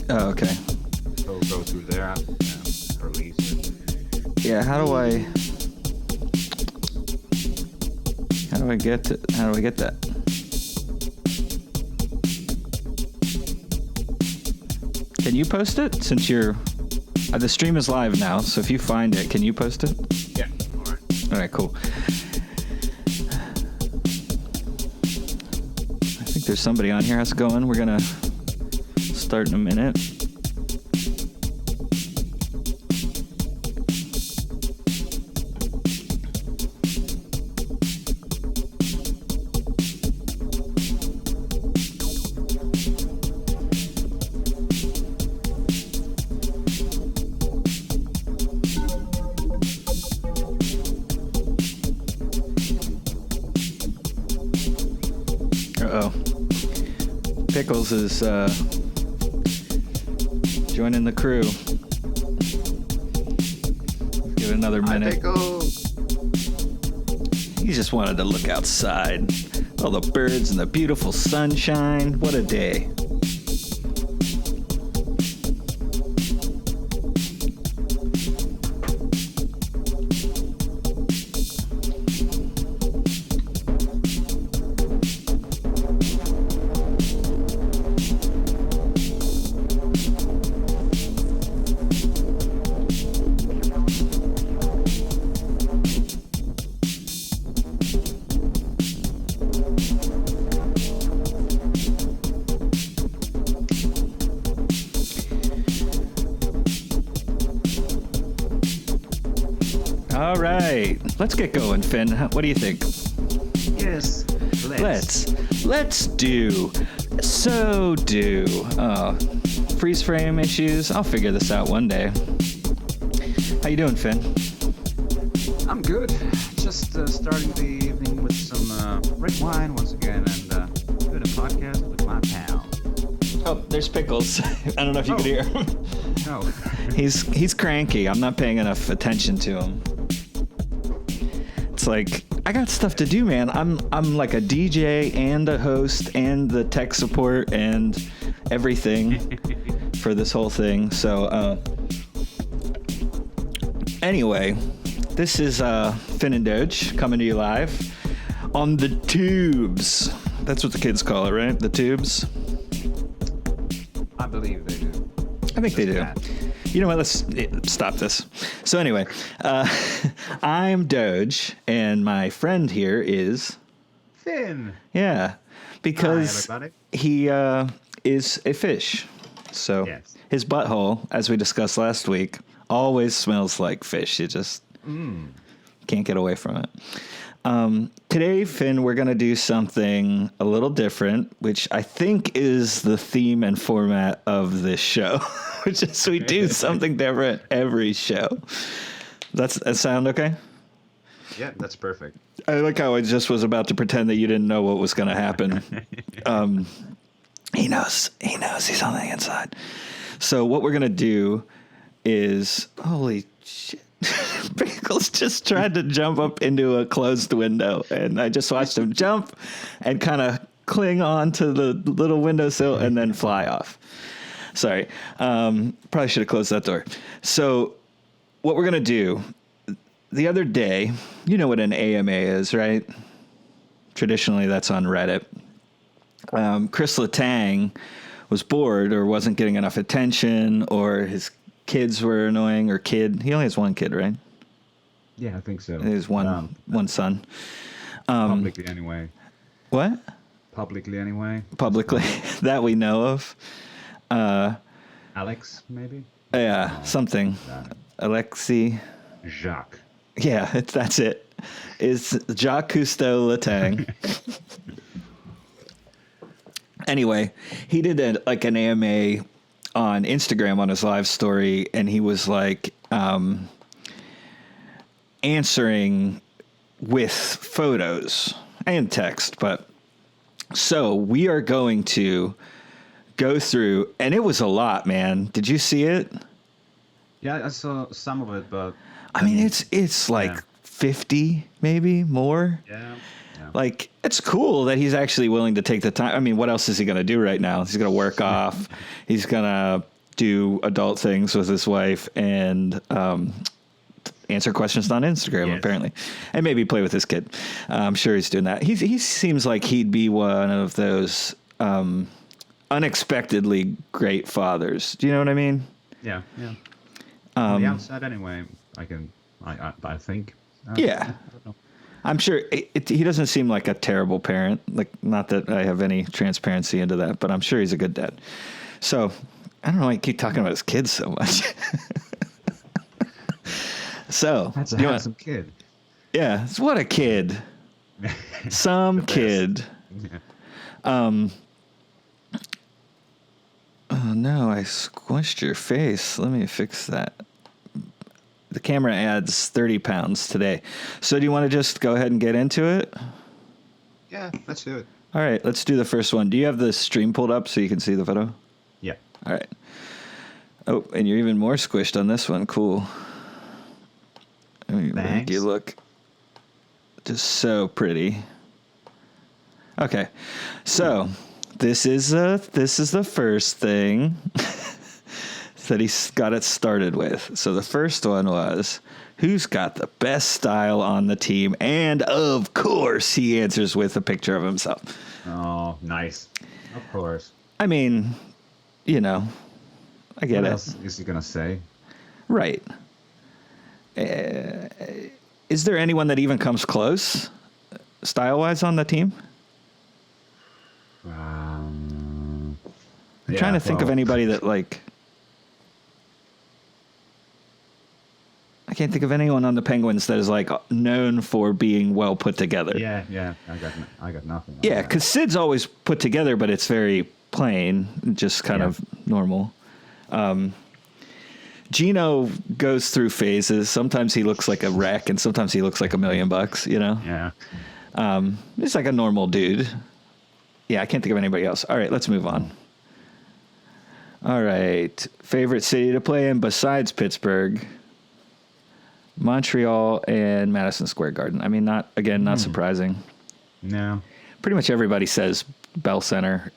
Oh, okay. So go through there, release it. Yeah, how do I get that? Can you post it since you're the stream is live now, so if you find it, can you post it? Yeah. All right, cool. I think there's somebody on here. How's it going? We're gonna start in a minute. Pickles is joining the crew. Give it another minute. Hi, Pickles. He just wanted to look outside. All the birds and the beautiful sunshine. What a day. All right, let's get going, Finn. What do you think? Yes. Let's do. Freeze frame issues. I'll figure this out one day. How you doing, Finn? I'm good. Just starting the evening with some red wine once again, and doing a podcast with my pal. Oh, there's Pickles. I don't know if you could hear him. No. He's cranky. I'm not paying enough attention to him. It's like I got stuff to do, man. I'm like a DJ and a host and the tech support and everything for this whole thing. So anyway, this is Finn and Doge coming to you live on the tubes. That's what the kids call it, right? The tubes. I believe they do. I think they do. You know what? Let's stop this. So anyway, I'm Doge, and my friend here is Finn. Yeah, because Hi, he is a fish. So yes. His butthole, as we discussed last week, always smells like fish. You just can't get away from it. Today, Finn, we're going to do something a little different, which I think is the theme and format of this show, which is we do something different every show. That sound okay? Yeah, that's perfect. I like how I just was about to pretend that you didn't know what was going to happen. He knows he's on the inside. So what we're going to do is, holy shit. Pickles just tried to jump up into a closed window, and I just watched him jump and kind of cling on to the little windowsill and then fly off. Sorry. Probably should have closed that door. So what we're going to do, the other day, you know what an AMA is, right? Traditionally, that's on Reddit. Chris Letang was bored or wasn't getting enough attention, or his kids were annoying, or he only has one kid, right? Yeah, I think so. He has one son. Publicly anyway. What? Publicly anyway. Publicly, that we know of. Alex, maybe? Yeah, something. Alexi. Jacques. Yeah, that's it. It's Jacques Cousteau Letang. Anyway, he did an AMA on Instagram on his live story, and he was like answering with photos and text. But so we are going to go through, and it was a lot, man. Did you see it? Yeah, I saw some of it, but I mean, it's like 50, maybe more. Yeah. Like, it's cool that he's actually willing to take the time. I mean, what else is he going to do right now? He's going to work off. He's going to do adult things with his wife and answer questions on Instagram, apparently, and maybe play with his kid. I'm sure he's doing that. He seems like he'd be one of those unexpectedly great fathers. Do you know what I mean? Yeah. On the outside, anyway, I think. Yeah. I don't know. I'm sure he doesn't seem like a terrible parent. Like, not that I have any transparency into that, but I'm sure he's a good dad. So, I don't know why I keep talking about his kids so much. So, That's a handsome kid. Yeah, what a kid. Some kid. Yeah. Oh no, I squished your face. Let me fix that. The camera adds 30 pounds today. So do you want to just go ahead and get into it? Yeah, let's do it. All right, let's do the first one. Do you have the stream pulled up so you can see the photo? Yeah. All right. Oh, and you're even more squished on this one. Cool. Make you look just so pretty. Okay, so this is the first thing that he's got it started with. So the first one was, who's got the best style on the team? And of course, he answers with a picture of himself. Oh, nice. Of course. I mean, you know, I get What it. else is he gonna say? Right. Is there anyone that even comes close, style-wise, on the team? I'm trying to think of anybody that, like... I can't think of anyone on the Penguins that is, like, known for being well put together. Yeah. I got nothing. Yeah, because Sid's always put together, but it's very plain, just kind of normal. Gino goes through phases. Sometimes he looks like a wreck, and sometimes he looks like $1 million, you know? Yeah. He's like a normal dude. Yeah, I can't think of anybody else. All right, let's move on. All right. Favorite city to play in besides Pittsburgh? Montreal and Madison Square Garden. I mean, not surprising. No. Pretty much everybody says Bell Center,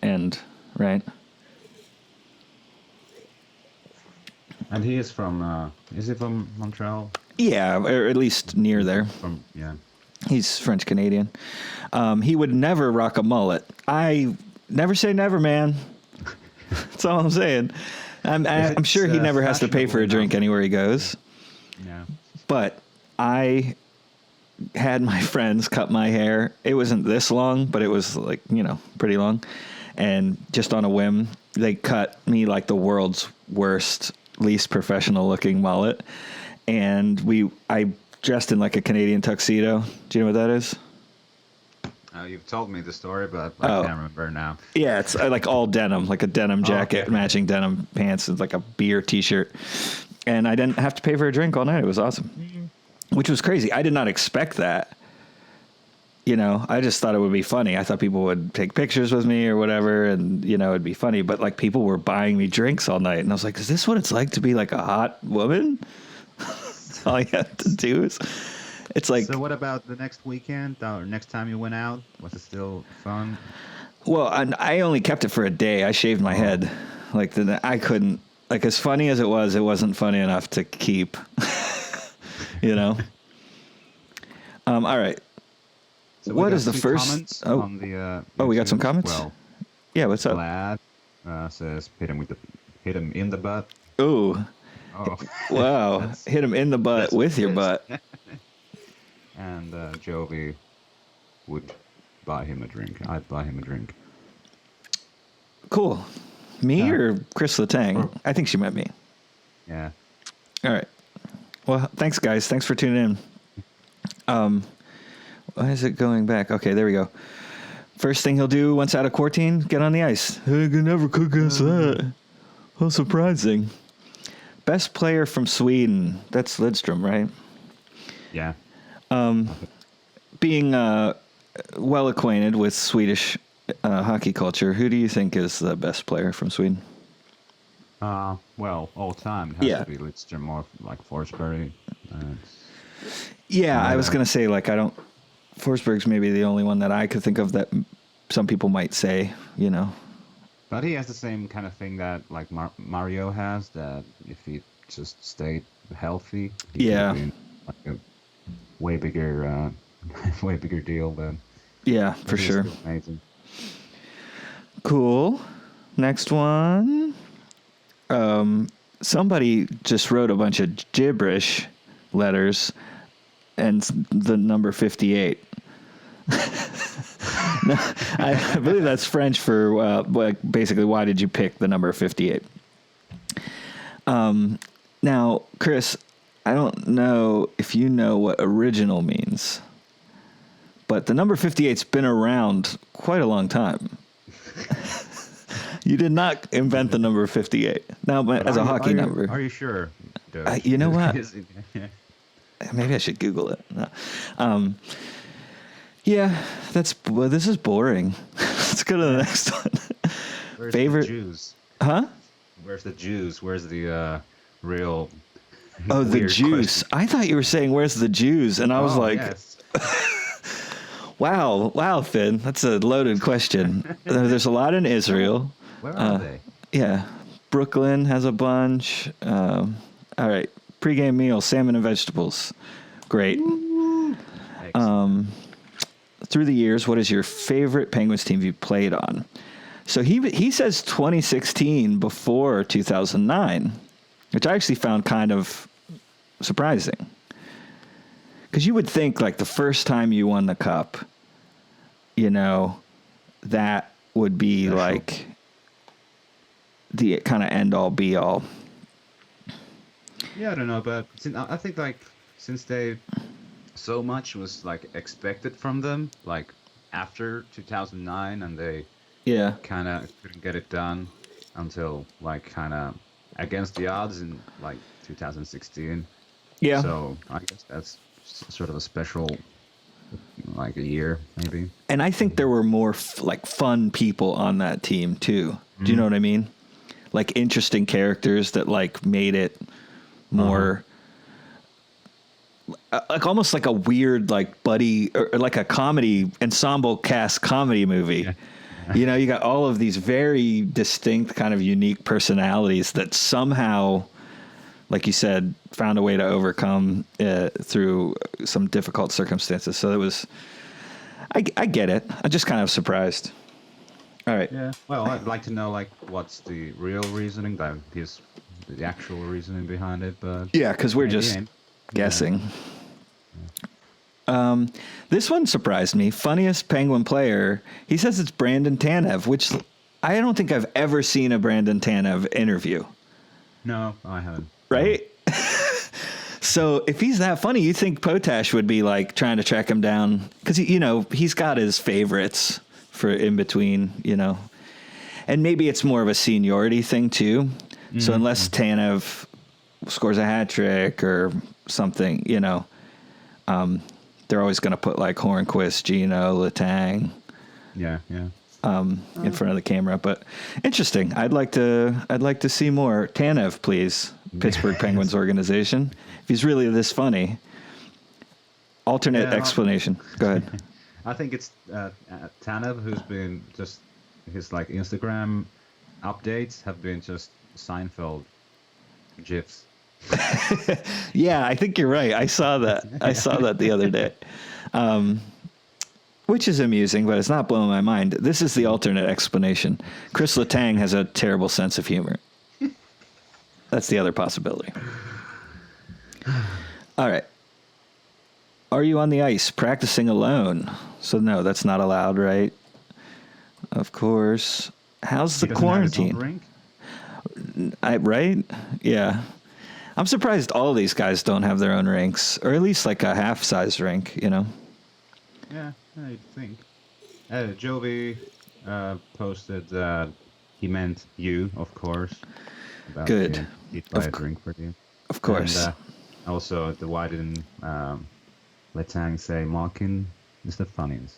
right? And he is from, is he from Montreal? Yeah, or at least near there. Yeah. He's French Canadian. He would never rock a mullet. I never say never, man. That's all I'm saying. I'm sure he never has to pay for a drink anywhere he goes. Yeah. But I had my friends cut my hair. It wasn't this long, but it was like, pretty long. And just on a whim, they cut me like the world's worst, least professional looking mullet. And I dressed in like a Canadian tuxedo. Do you know what that is? You've told me the story, but I can't remember now. Yeah, it's like all denim, like a denim jacket, matching denim pants, and like a beer T-shirt. And I didn't have to pay for a drink all night. It was awesome, which was crazy. I did not expect that. I just thought it would be funny. I thought people would take pictures with me or whatever, and, it'd be funny. But, like, people were buying me drinks all night. And I was like, is this what it's like to be, like, a hot woman? All you have to do is... It's like... So what about the next weekend or next time you went out? Was it still fun? Well, I only kept it for a day. I shaved my head. Like, I couldn't... Like, as funny as it wasn't funny enough to keep. All right. So what is the first? On the, we got some comments. Well, yeah, what's up? Lad says hit him in the butt. Ooh. Oh, wow! Hit him in the butt with your butt. And Jovi would buy him a drink. I'd buy him a drink. Cool. Me or Chris Letang? I think she meant me. Yeah. All right. Well, thanks, guys. Thanks for tuning in. Why is it going back? Okay, there we go. First thing he'll do once out of quarantine, get on the ice. I can never cook against that. How surprising. Best player from Sweden. That's Lidstrom, right? Yeah. Being well acquainted with Swedish hockey culture, who do you think is the best player from Sweden? Well, all time it has to be Lidstrom or like Forsberg. I was going to say, like, Forsberg's maybe the only one that I could think of that some people might say, But he has the same kind of thing that like Mario has. That if he just stayed healthy, he could Yeah. have been like a way bigger, way bigger deal. Yeah, But for he's sure. still amazing. Cool. Next one. Somebody just wrote a bunch of gibberish letters and the number 58. No, I believe that's French for like basically why did you pick the number 58? Now, Chris, I don't know if you know what original means, but the number 58's been around quite a long time. You did not invent the number 58. Now, But as a hockey number. Are you sure? Doge? You know what? Is it- Maybe I should Google it. No. Yeah, this is boring. Let's go to the next one. Where's Favorite the Jews? Huh? Where's the Jews? Where's the real? Oh, the weird Jews. question? I thought you were saying where's the Jews, and I was Oh, like, yes. wow, Finn, that's a loaded question. There's a lot in Israel. Where are they? Yeah, Brooklyn has a bunch. All right, pregame meal: salmon and vegetables. Great. Excellent. Through the years, what is your favorite Penguins team you played on? So he says 2016 before 2009, which I actually found kind of surprising. Because you would think like the first time you won the cup, that would be Special. like the kind of end all be all. Yeah, I don't know, but I think like since they so much was like expected from them, like after 2009, and they Yeah. kind of couldn't get it done until like kind of against the odds in like 2016. Yeah. So I guess that's sort of a special, like a year maybe. And I think there were more like fun people on that team too. Do you know what I mean? Like interesting characters that like made it more like almost like a weird like buddy or like a comedy ensemble cast comedy movie. Yeah. You got all of these very distinct kind of unique personalities that somehow, like you said, found a way to overcome through some difficult circumstances. So it was, I get it. I'm just kind of surprised. All right. Yeah. Well, I'd like to know like what's the real reasoning, the actual reasoning behind it, but Yeah, because we're maybe just ain't. guessing. This one surprised me. Funniest Penguin player. He says it's Brandon Tanev, which I don't think I've ever seen a Brandon Tanev interview. No, I haven't. Right? So if he's that funny, you think Potash would be like trying to track him down because he's got his favorites for in between, and maybe it's more of a seniority thing too. Mm-hmm. So unless Tanev scores a hat trick or something, they're always going to put like Hornquist, Gino, Letang, Yeah. in front of the camera. But interesting. I'd like to see more Tanev, please. Pittsburgh Penguins organization. If he's really this funny. Alternate explanation. Go ahead. I think it's Tanev who's been just his like Instagram updates have been just Seinfeld gifs. Yeah, I think you're right. I saw that the other day. Which is amusing, but it's not blowing my mind. This is the alternate explanation. Chris Letang has a terrible sense of humor. That's the other possibility. All right. Are you on the ice practicing alone? So no, that's not allowed, right? Of course. How's the He doesn't have his own quarantine? rink? Right? Yeah. I'm surprised all of these guys don't have their own rinks, or at least like a half-size rink, Yeah, you'd think. Jovi posted that he meant you, of course. About Good. He'd buy a drink for you. Of course. And also, why didn't Letang say Malkin is the funniest?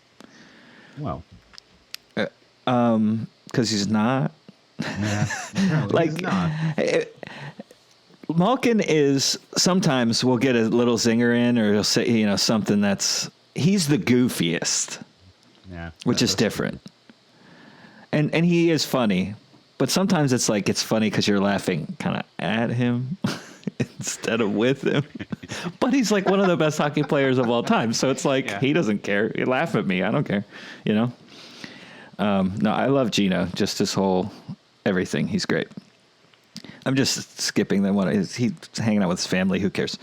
Well, Because he's not. yeah, apparently Like, he's not. Malkin is sometimes we'll get a little zinger in, or he'll say something he's the goofiest, Yeah, which is that's different. And he is funny, but sometimes it's like it's funny because you're laughing kind of at him instead of with him. But he's like one of the best hockey players of all time, so it's like he doesn't care. You laugh at me, I don't care. You know. No, I love Gino. Just his whole everything. He's great. I'm just skipping the one. He's hanging out with his family. Who cares?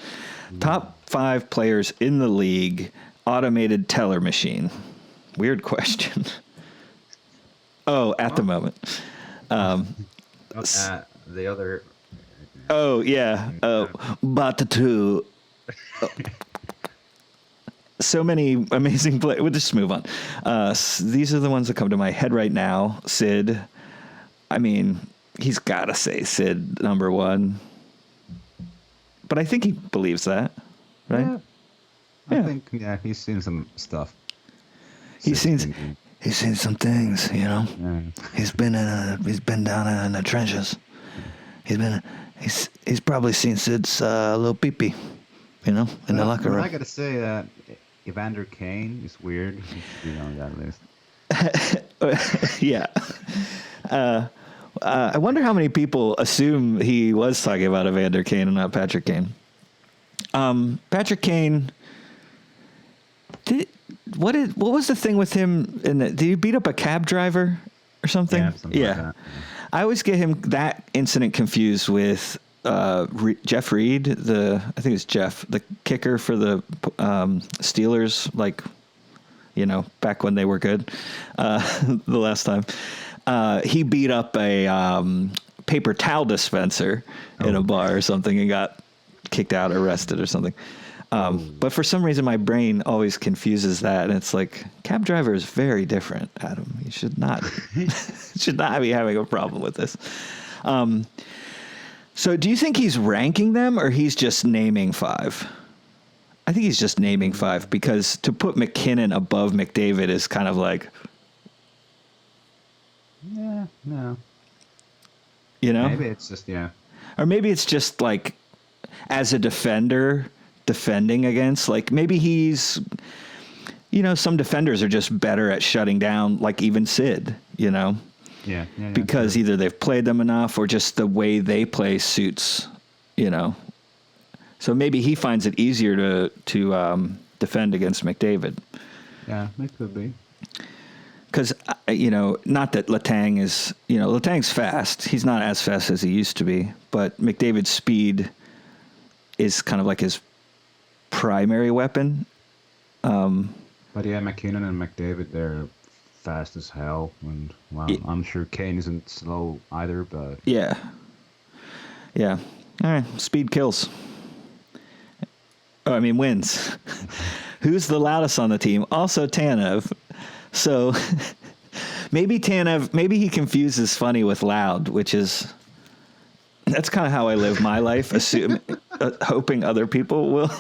Top 5 players in the league. Automated teller machine. Weird question. Oh, at the moment. The other. Oh, yeah. Batatu. So many amazing players. We'll just move on. These are the ones that come to my head right now. Sid. I mean, he's got to say Sid number 1. But I think he believes that, right? Yeah. I think he's seen some stuff. He's seen some things, you know. Yeah. He's been down in the trenches. He's probably seen Sid's little pee-pee, you know, in the locker room. I gotta say that Evander Kane is weird. He should be on that list. Yeah. I wonder how many people assume he was talking about Evander Kane and not Patrick Kane. Patrick Kane. What was the thing with him? Did he beat up a cab driver or something? Yeah, something like that. I always get that incident confused with Jeff Reed. I think it's Jeff, the kicker for the Steelers. Like, you know, back when they were good, the last time he beat up a paper towel dispenser in a bar or something and got kicked out, arrested or something. But for some reason, my brain always confuses that, and it's like cab driver is very different, Adam. You should not be having a problem with this. So, do you think he's ranking them, or he's just naming 5? I think he's just naming 5 because to put McKinnon above McDavid is kind of like, no, you know, maybe it's just or maybe it's just like as a defender. Defending against, like maybe he's, you know, some defenders are just better at shutting down, like even Sid, you know, because either they've played them enough or just the way they play suits, you know. So maybe he finds it easier to defend against McDavid. Yeah, it could be. Because, you know, not that Letang's fast. He's not as fast as he used to be, but McDavid's speed is kind of like his primary weapon. But yeah, McKinnon and McDavid, they're fast as hell, and I'm sure Kane isn't slow either, but yeah, all right, speed kills. Wins. Who's the loudest on the team? Also Tanev. So maybe he confuses funny with loud, which is that's kind of how I live my life, hoping other people will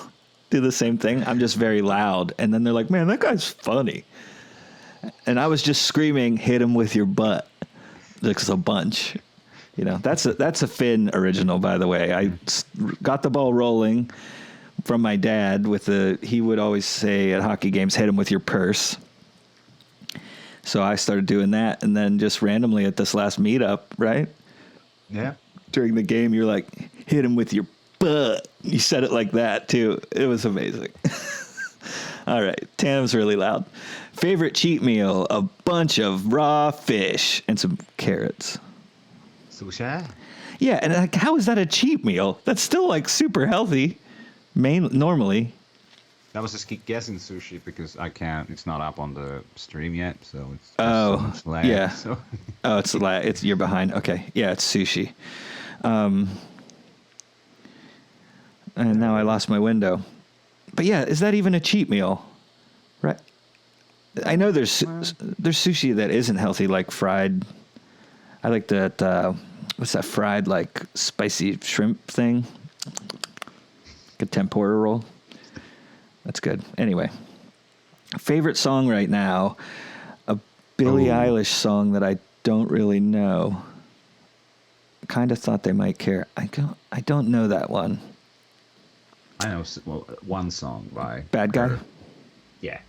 do the same thing. I'm just very loud. And then they're like, man, that guy's funny. And I was just screaming, hit him with your butt. Looks a bunch. You know, that's a Finn original, by the way. I got the ball rolling from my dad he would always say at hockey games, hit him with your purse. So I started doing that. And then just randomly at this last meetup, right? Yeah. During the game, you're like, hit him with your butt. You said it like that, too. It was amazing. All right. Tanev's really loud. Favorite cheat meal, a bunch of raw fish and some carrots. Sushi? Yeah, and like, how is that a cheat meal? That's still like super healthy, normally. I was just guessing sushi because I can't. It's not up on the stream yet, so it's just so much lag, yeah. So. Oh, it's you're behind. Okay, yeah, it's sushi. And now I lost my window. But yeah, is that even a cheat meal? Right. I know there's sushi that isn't healthy, like fried. I like that. What's that fried like spicy shrimp thing? Like a tempura roll. That's good. Anyway, favorite song right now, a Billie Eilish song that I don't really know. Kind of thought they might care. I don't know that one. I know one song by Bad Guy. Yeah.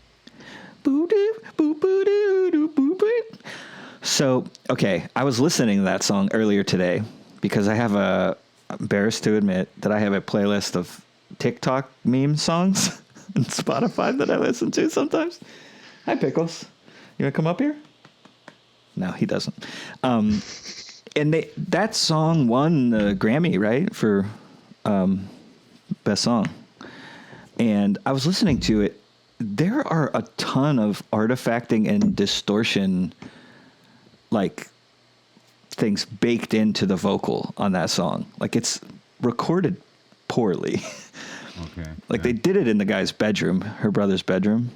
Boo doo boo boo doo doo boo boo. So, okay, I was listening to that song earlier today because I'm embarrassed to admit that I have a playlist of TikTok meme songs on Spotify that I listen to sometimes. Hi, Pickles. You want to come up here? No, he doesn't. And that song won the Grammy, right, for best song. And I was listening to it. There are a ton of artifacting and distortion, like, things baked into the vocal on that song. Like, it's recorded poorly. Okay. Like, they did it in the guy's bedroom, her brother's bedroom.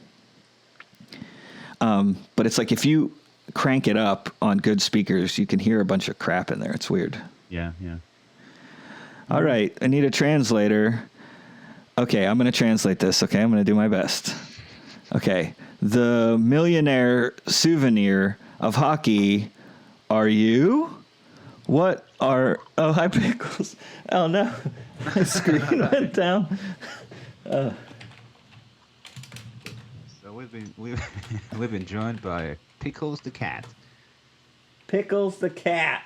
But it's like if you crank it up on good speakers, you can hear a bunch of crap in there. It's weird. Yeah. All right, I need a translator. Okay, I'm going to translate this. Okay, I'm going to do my best. Okay, the millionaire souvenir of hockey are you? What are... Oh, hi, Pickles. Oh, no. My screen went down. So we've been joined by Pickles the cat. Pickles the cat.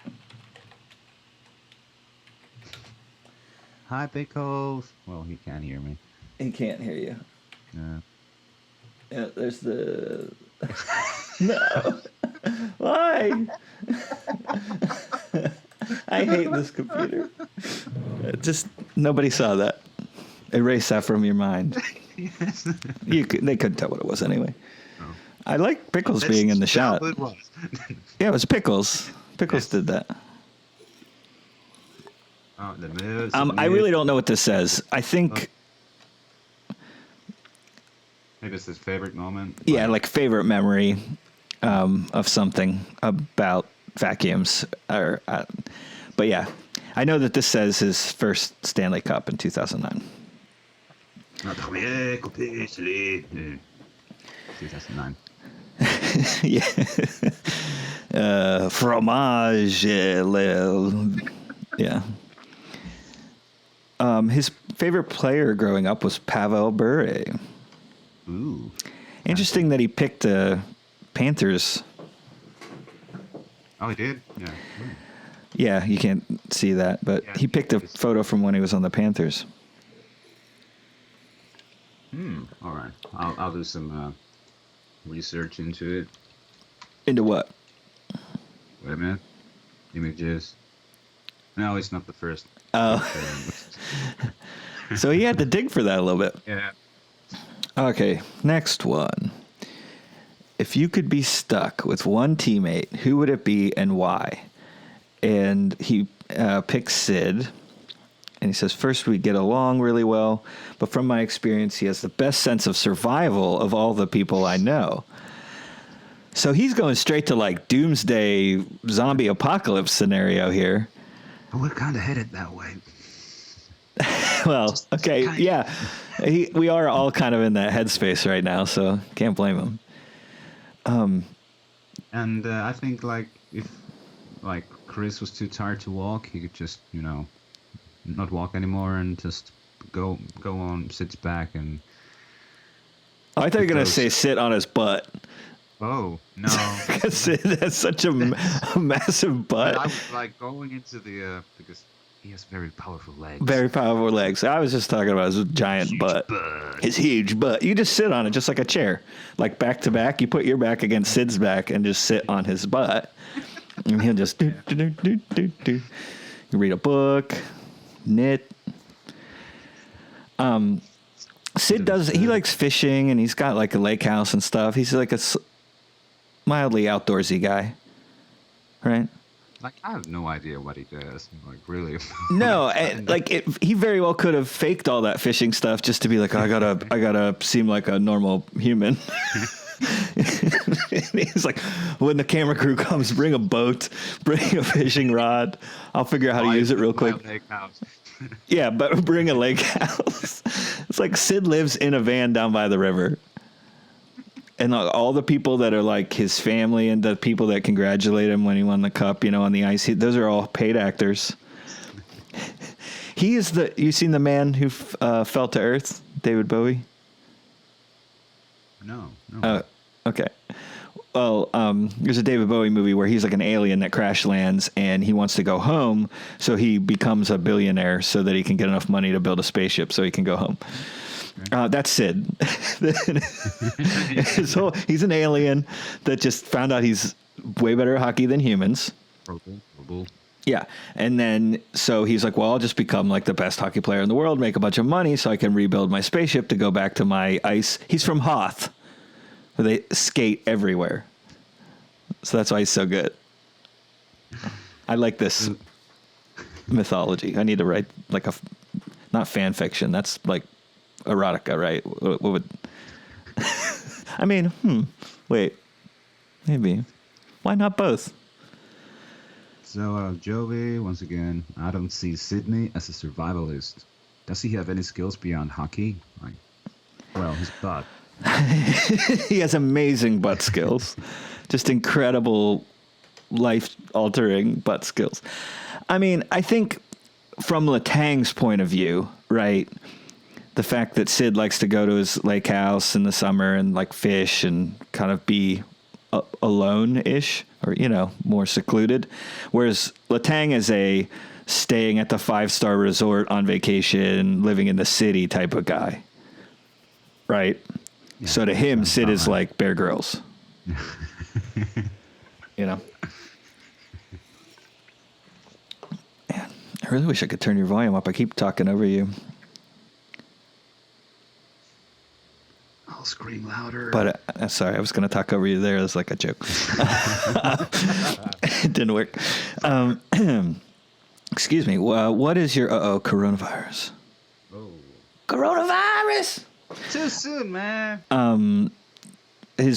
Hi, Pickles. Well, he can't hear me. He can't hear you. Yeah. Yeah, there's the... No. Why? I hate this computer. Just nobody saw that. Erase that from your mind. Yes. They couldn't tell what it was anyway. Oh. I like Pickles being in the shot. It was. Yeah, it was Pickles. Pickles did that. Oh, the moves. I really don't know what this says. I think... Maybe it's his favorite moment. Yeah, like favorite memory of something about vacuums. But yeah, I know that this says his first Stanley Cup in 2009. 2009. Yeah. Fromage. Yeah. His favorite player growing up was Pavel Bure. Ooh. Interesting that he picked the Panthers. Oh, he did? Yeah. Yeah, you can't see that, but Yeah, he picked a photo from when he was on the Panthers. All right. I'll do some research into it. Into what? Wait a minute. Images. No, it's not the first. Oh. So he had to dig for that a little bit. Yeah. Okay, next one. If you could be stuck with one teammate, who would it be and why? And he picks Sid. And he says, first, we get along really well. But from my experience, he has the best sense of survival of all the people I know. So he's going straight to like doomsday zombie apocalypse scenario here. We're kind of headed that way. Well, okay, yeah. We are all kind of in that headspace right now, so can't blame him. And I think like if like Chris was too tired to walk, he could just not walk anymore and just go on, sits back and. Oh, I thought you were gonna say sit on his butt. Oh no! Because that's such a massive butt. But I was like going into the because he has very powerful legs. Very powerful legs. I was just talking about his giant butt. His huge butt. You just sit on it just like a chair. Like back to back. You put your back against Sid's back and just sit on his butt. And he'll just do. You read a book. Knit. Sid he likes fishing and he's got like a lake house and stuff. He's like a mildly outdoorsy guy. Right? Like, I have no idea what he does. Like, really. No, he very well could have faked all that fishing stuff just to be like, I gotta seem like a normal human. He's like, when the camera crew comes, bring a boat, bring a fishing rod. I'll figure out how to use it real quick. Yeah, but bring a lake house. It's like Sid lives in a van down by the river. And all the people that are like his family and the people that congratulate him when he won the cup, on the ice, those are all paid actors. He is you seen the man who fell to earth, David Bowie? No. Okay. Well, there's a David Bowie movie where he's like an alien that crash lands and he wants to go home. So he becomes a billionaire so that he can get enough money to build a spaceship so he can go home. That's Sid. He's an alien that just found out he's way better at hockey than humans. Yeah. And then, so he's like, well, I'll just become like the best hockey player in the world, make a bunch of money so I can rebuild my spaceship to go back to my ice. He's from Hoth, where they skate everywhere. So that's why he's so good. I like this mythology. I need to write like not fan fiction. That's like erotica, right? What would, I mean, wait, maybe. Why not both? So, Joey, once again, I don't see Sydney as a survivalist. Does he have any skills beyond hockey? Like, well, his butt. He has amazing butt skills. Just incredible, life-altering butt skills. I mean, I think from Latang's point of view, right, the fact that Sid likes to go to his lake house in the summer and, like, fish and kind of be alone-ish, or, you know, more secluded. Whereas Latang is a staying at the 5-star resort on vacation, living in the city type of guy. Right? Yeah, so to him, Sid is like Bear Grylls. You know? Man, I really wish I could turn your volume up. I keep talking over you. I'll scream louder. But sorry, I was going to talk over you there. It was like a joke. It didn't work. Excuse me. What is your coronavirus? Oh, coronavirus! Too soon, man.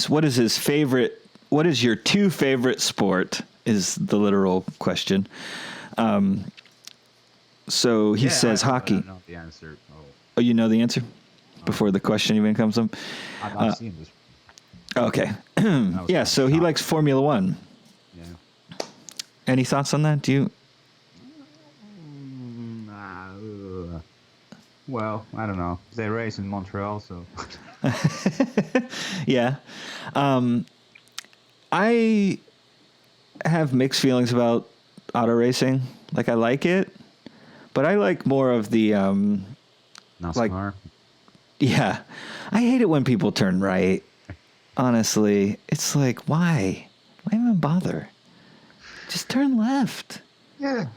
What is his favorite? What is your 2 favorite sport? Is the literal question. So he says hockey. I know the answer. Oh, you know the answer before the question even comes up. I've not seen this. Okay. Yeah. So he likes Formula One. Yeah. Any thoughts on that? Do you? Well, I don't know. They race in Montreal, so. Yeah. I have mixed feelings about auto racing. Like, I like it, but I like more of the NASCAR. like, yeah. I hate it when people turn right. Honestly, it's like, why even bother? Just turn left. Yeah.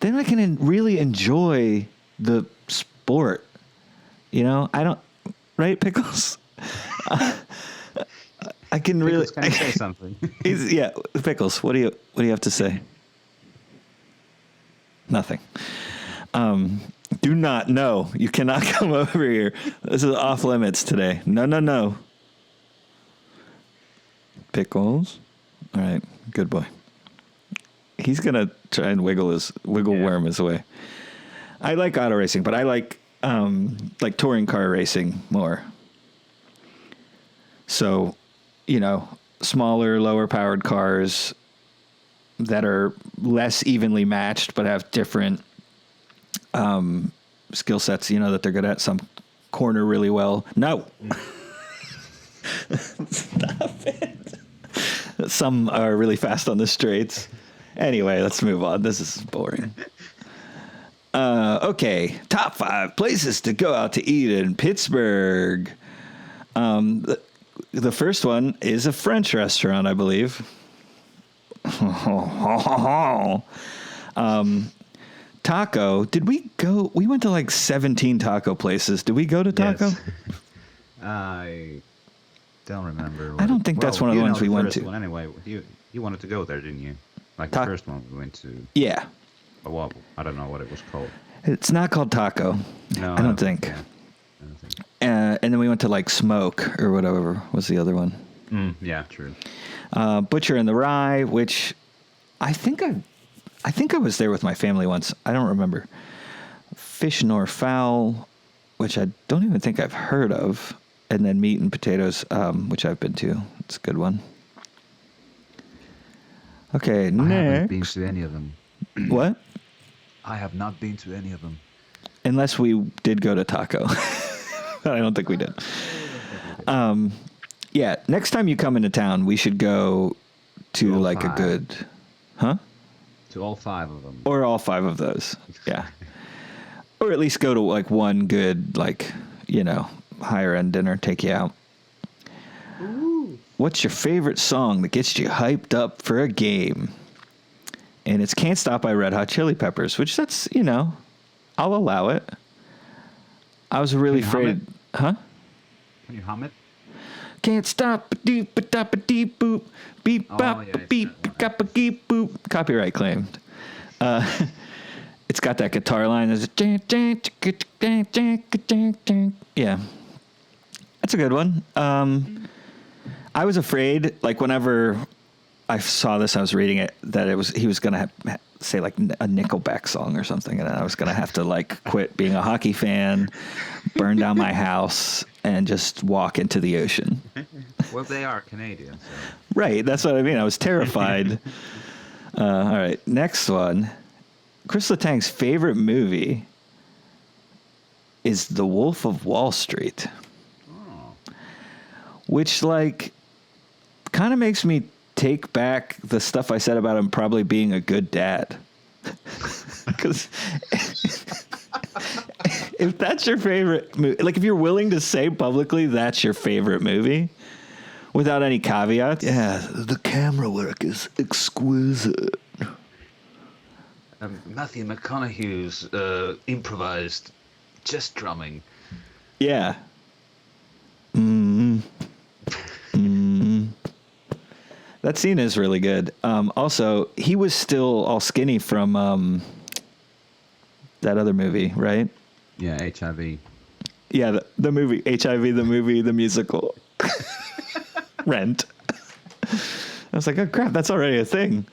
Then I can really enjoy the sport. You know, I don't, right, Pickles? I can really. Pickles, can I say something? Yeah, Pickles. What do you have to say? Nothing. Do not. No, you cannot come over here. This is off limits today. No. Pickles. All right, good boy. He's gonna try and worm his way. I like auto racing, but I like touring car racing more. So, you know, smaller, lower powered cars that are less evenly matched, but have different skill sets, you know, that they're good at. Some corner really well. No. Stop it. Some are really fast on the straights. Anyway, let's move on. This is boring. Okay, top 5 places to go out to eat in Pittsburgh. The first one is a French restaurant, I believe. Taco. Did we go? We went to like 17 taco places. Did we go to Taco? Yes. I don't remember. I don't think that's one of the ones we went to. One anyway, you wanted to go there, didn't you? Like the first one we went to. Yeah. Well, I don't know what it was called. It's not called Taco. No, I don't think. Yeah. I don't think. And then we went to like Smoke or whatever was the other one. Yeah, true. Butcher and the Rye, which I think I was there with my family once. I don't remember. Fish Nor Fowl, which I don't even think I've heard of. And then Meat and Potatoes, which I've been to. It's a good one. Okay, next. I haven't been to any of them. What? I have not been to any of them. Unless we did go to Taco. I don't think we did. Yeah, next time you come into town, we should go to all like a five. good, huh? To all 5 of them. Or all 5 of those. Yeah. Or at least go to like one good, like, higher end dinner, take you out. Ooh. What's your favorite song that gets you hyped up for a game? And it's Can't Stop by Red Hot Chili Peppers, which that's, I'll allow it. I was really Can you hum afraid. Huh? Can you hum it? Can't stop a deep a dop a deep boop beep Oh, bop yeah, a it's beep that one. gop a geep boop. Copyright claimed. It's got that guitar line. There's yeah, that's a good one. I was afraid, like whenever I saw this, I was reading it that he was gonna say like a Nickelback song or something, and I was gonna have to like quit being a hockey fan, burn down my house, and just walk into the ocean. Well, they are Canadian, so. Right, that's what I mean. I was terrified. All right, next one. Chris Letang's favorite movie is The Wolf of Wall Street, which like kind of makes me take back the stuff I said about him probably being a good dad. Because if that's your favorite movie, like if you're willing to say publicly that's your favorite movie without any caveats. Yeah, the camera work is exquisite. Matthew McConaughey's improvised chest drumming. Yeah. That scene is really good. Also, he was still all skinny from that other movie, right? Yeah, HIV. Yeah, the movie, HIV, the movie, the musical. Rent. I was like, oh, crap, that's already a thing.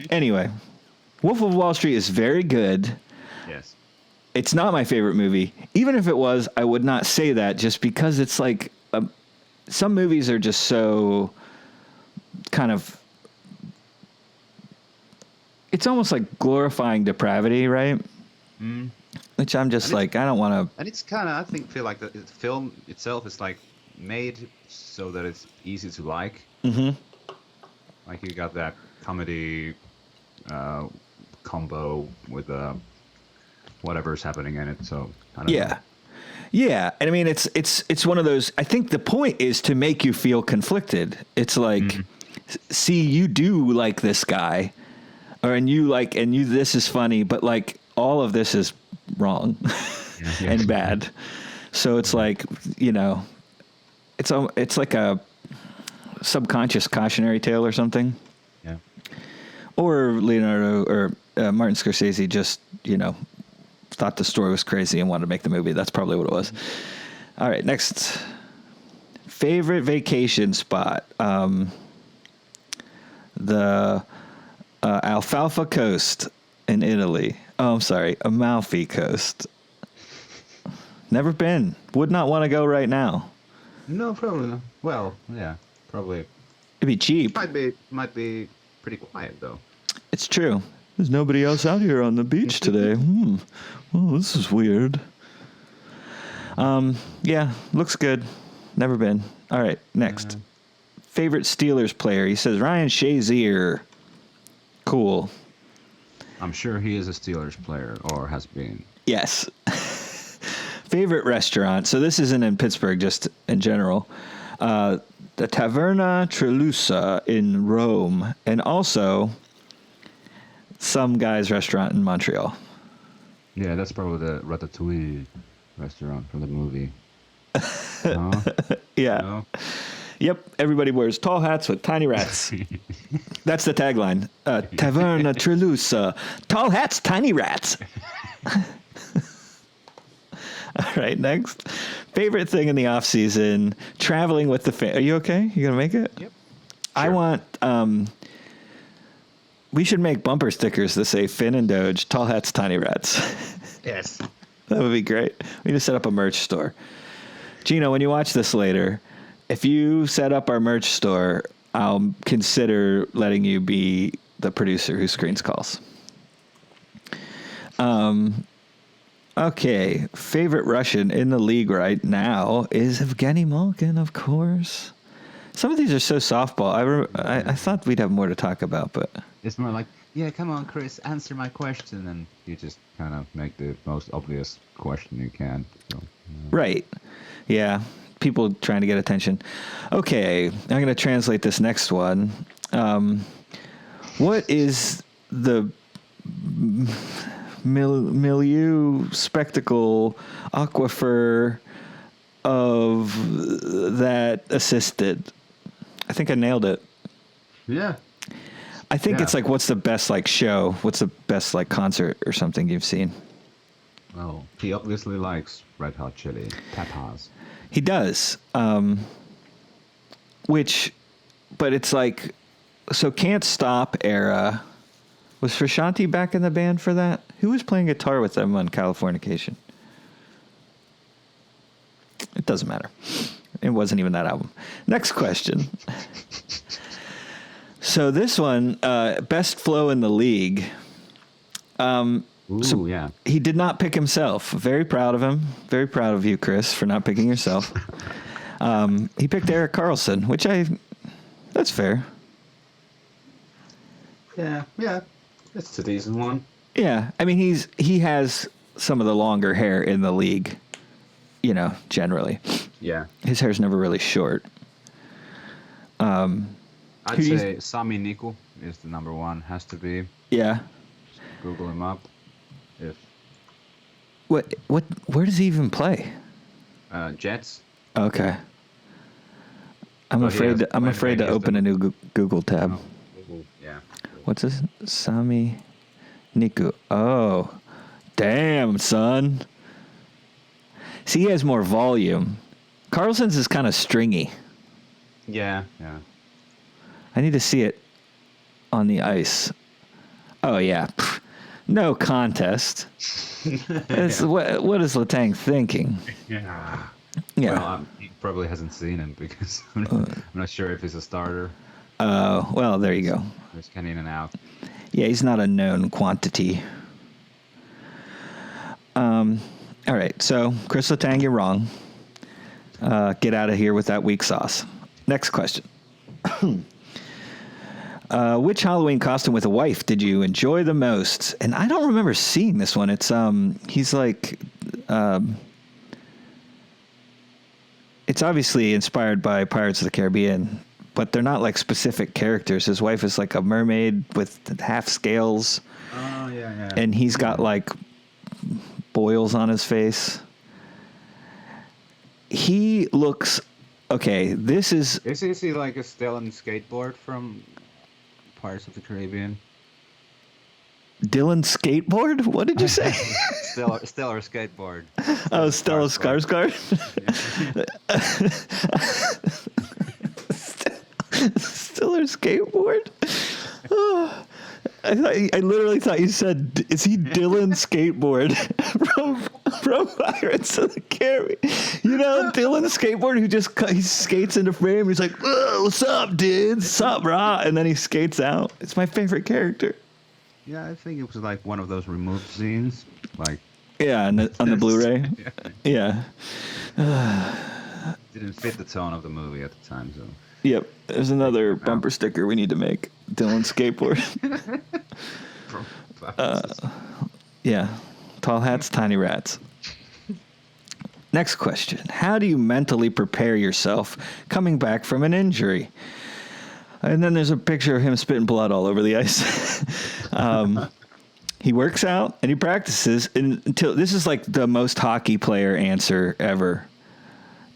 Anyway, Wolf of Wall Street is very good. Yes. It's not my favorite movie. Even if it was, I would not say that just because it's like some movies are just so kind of, it's almost like glorifying depravity, right? Mm. Which I'm just like, I don't want to. And it's kind of, feel like the film itself is like made so that it's easy to like. Mm-hmm. Like you got that comedy combo with whatever's happening in it. So I don't know. Yeah, and I mean it's one of those. I think the point is to make you feel conflicted. It's like, see, you do like this guy, and you. This is funny, but like all of this is wrong and bad. So it's like it's like a subconscious cautionary tale or something. Yeah. Or Leonardo or Martin Scorsese just thought the story was crazy and wanted to make the movie. That's probably what it was. All right, next. Favorite vacation spot. The Alfalfa Coast in Italy. Oh, I'm sorry, Amalfi Coast. Never been. Would not want to go right now. No, probably not. Well, yeah, probably. It'd be cheap. Might be pretty quiet though. It's true. There's nobody else out here on the beach today. Well, this is weird. Yeah, looks good. Never been. All right, next. Favorite Steelers player. He says Ryan Shazier. Cool. I'm sure he is a Steelers player or has been. Yes. Favorite restaurant. So this isn't in Pittsburgh, just in general. The Taverna Trelusa in Rome, and also some guy's restaurant in Montreal. Yeah, that's probably the Ratatouille restaurant from the movie. No? Yeah. No? Yep. Everybody wears tall hats with tiny rats. That's the tagline. Taverna Trelusa. Tall hats, tiny rats. All right, next. Favorite thing in the off season, traveling with the family. Are you okay? You gonna make it? Yep. I Sure. want. We should make bumper stickers that say Finn and Doge, tall hats, tiny rats. Yes. That would be great. We need to set up a merch store. Gino, when you watch this later, if you set up our merch store, I'll consider letting you be the producer who screens calls. Okay, favorite Russian in the league right now is Evgeny Malkin, of course. Some of these are so softball. I thought we'd have more to talk about, but It's more like, yeah, come on, Chris, answer my question, and you just kind of make the most obvious question you can. So, right, yeah. People trying to get attention. Okay, I'm going to translate this next one. What is the milieu spectacle aquifer of that assisted? I think I nailed it. Yeah. I think it's like, what's the best like show? What's the best like concert or something you've seen? Well, he obviously likes Red Hot Chili Peppers. He does. But it's like, so Can't Stop era. Was Frusciante back in the band for that? Who was playing guitar with them on Californication? It doesn't matter. It wasn't even that album. Next question. So this one, best flow in the league. Ooh, yeah. He did not pick himself. Very proud of him. Very proud of you, Chris, for not picking yourself. He picked Eric Carlson, that's fair. Yeah. It's a decent one. Yeah, I mean he has some of the longer hair in the league, generally. Yeah. His hair's never really short. I'd say Sami Niku is the number one. Has to be. Yeah. Just Google him up. Where does he even play? Jets. Okay. I'm afraid to open a new Google tab. Google, yeah. What's this? Sami Niku. Oh, damn, son. See, he has more volume. Carlson's is kind of stringy. Yeah. I need to see it on the ice. Oh, yeah. Pfft. No contest. What is Letang thinking? Yeah. Yeah. Well, he probably hasn't seen him because I'm not sure if he's a starter. Oh, well, there you go. He's kind of in and out. Yeah, he's not a known quantity. All right, so Chris Letang, you're wrong. Get out of here with that weak sauce. Next question. Which Halloween costume with a wife did you enjoy the most? And I don't remember seeing this one. It's he's like it's obviously inspired by Pirates of the Caribbean, but they're not like specific characters. His wife is like a mermaid with half scales. Oh, yeah. And he's got like boils on his face. He looks okay. This is he like a Stellan skateboard from Pirates of the Caribbean? Dylan skateboard? What did you say? Stellar skateboard. Oh, Stella Skarsgård. Stiller skateboard. Oh, I literally thought you said, "Is he Dylan skateboard from Pirates of the Caribbean?" Dylan skateboard who just he skates into frame. He's like, "Whoa, what's up, dude? What's up, brah?" And then he skates out. It's my favorite character. Yeah, I think it was like one of those removed scenes, like. Yeah, on the Blu-ray. Yeah. Didn't fit the tone of the movie at the time, so. Yep. There's another bumper sticker we need to make. Dylan skateboard. Yeah. Tall hats, tiny rats. Next question. How do you mentally prepare yourself coming back from an injury? And then there's a picture of him spitting blood all over the ice. He works out and he practices until this is like the most hockey player answer ever.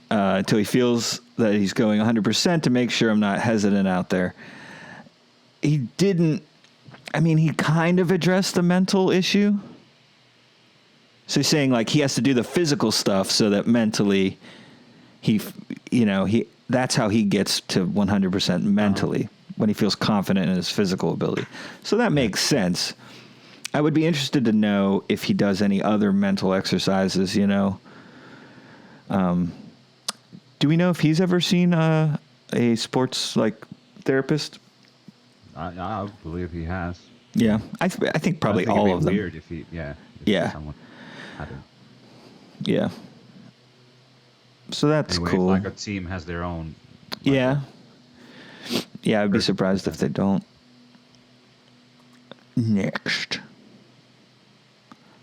Until he feels that he's going 100% to make sure I'm not hesitant out there. He kind of addressed the mental issue. So he's saying like he has to do the physical stuff so that mentally that's how he gets to 100% mentally when he feels confident in his physical ability. So that makes sense. I would be interested to know if he does any other mental exercises, Do we know if he's ever seen a sports like therapist? I believe he has. Yeah, I think probably I think all it'd of be them. weird if he, if Yeah. someone had it. Yeah. So that's Anyway, cool. if like a team has their own. Like Yeah. Yeah, I'd be Person surprised if they don't. Next.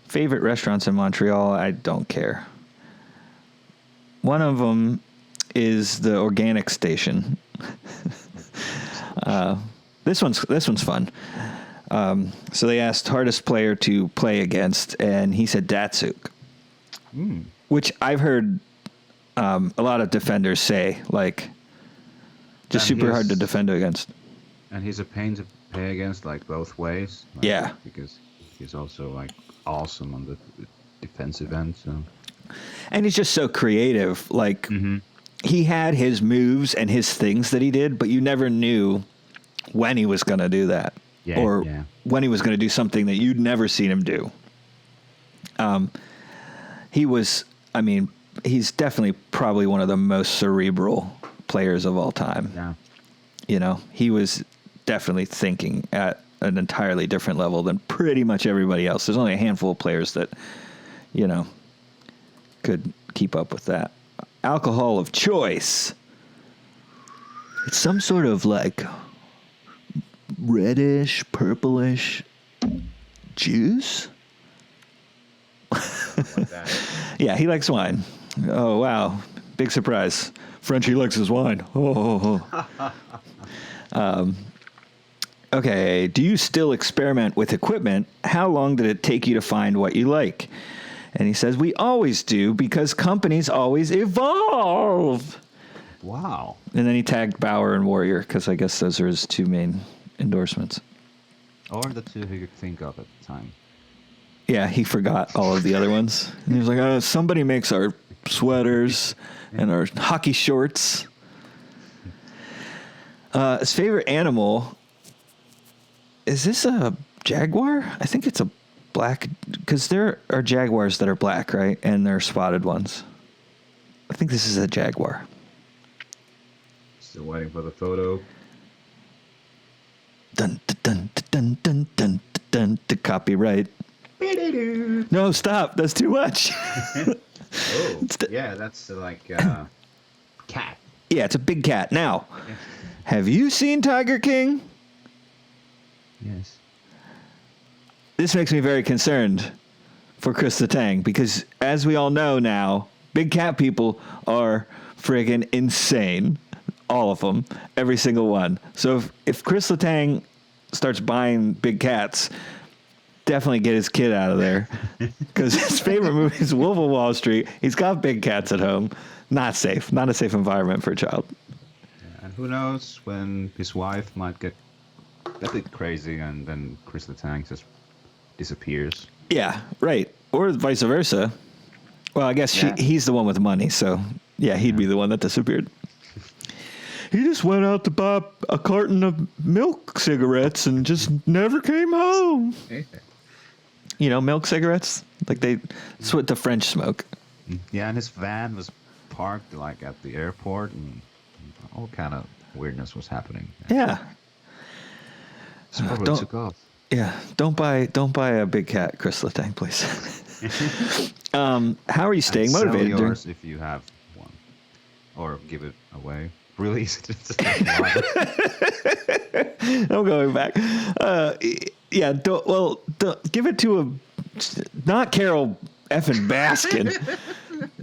Favorite restaurants in Montreal? I don't care. One of them is the Organic Station. This one's fun. So they asked hardest player to play against, and he said Datsuk, which I've heard a lot of defenders say, like, just And super hard to defend against. And he's a pain to play against, like both ways. Like, Yeah. Because he's also like awesome on the defensive end. So. And he's just so creative. Like, he had his moves and his things that he did, but you never knew when he was going to do that. Yeah, or yeah. when he was going to do something that you'd never seen him do. He was, I mean, he's definitely probably one of the most cerebral players of all time. Yeah. You know, he was definitely thinking at an entirely different level than pretty much everybody else. There's only a handful of players that, you know, could keep up with that. Alcohol of choice. It's some sort of like reddish, purplish juice. Like that. Yeah, he likes wine. Oh, wow. Big surprise. Frenchie likes his wine. Okay, do you still experiment with equipment? How long did it take you to find what you like? And he says, we always do because companies always evolve. Wow. And then he tagged Bauer and Warrior because I guess those are his two main endorsements. Or the two he could think of at the time. Yeah, he forgot all of the other ones. And he was like, oh, somebody makes our sweaters and our hockey shorts. His favorite animal, is this a jaguar? I think it's a black, because there are jaguars that are black, right? And there are spotted ones. I think this is a jaguar. Still waiting for the photo. Dun, dun, dun, dun, dun, dun, dun, dun, copyright. No, stop. That's too much. Oh, yeah, that's like cat. Yeah, it's a big cat. Now, have you seen Tiger King? Yes. This makes me very concerned for Chris the Tang because, as we all know now, big cat people are friggin' insane. All of them. Every single one. So if Chris Letang starts buying big cats, definitely get his kid out of there. Because his favorite movie is Wolf of Wall Street. He's got big cats at home. Not safe. Not a safe environment for a child. Yeah, and who knows when his wife might get a bit crazy and then Chris the Tank just disappears. Yeah, right. Or vice versa. Well, I guess he's the one with money, so yeah, he'd be the one that disappeared. He just went out to buy a carton of milk cigarettes and just never came home. You know, milk cigarettes? Like that's what the French smoke. Yeah, and his van was parked like at the airport and all kind of weirdness was happening. Yeah. So probably took off. Yeah, don't buy a big cat, Chris Letang, please. How are you staying And motivated? sell yours if you have one, or give it away. Release it. I'm going back. Yeah, don't give it to a not Carol effing Baskin.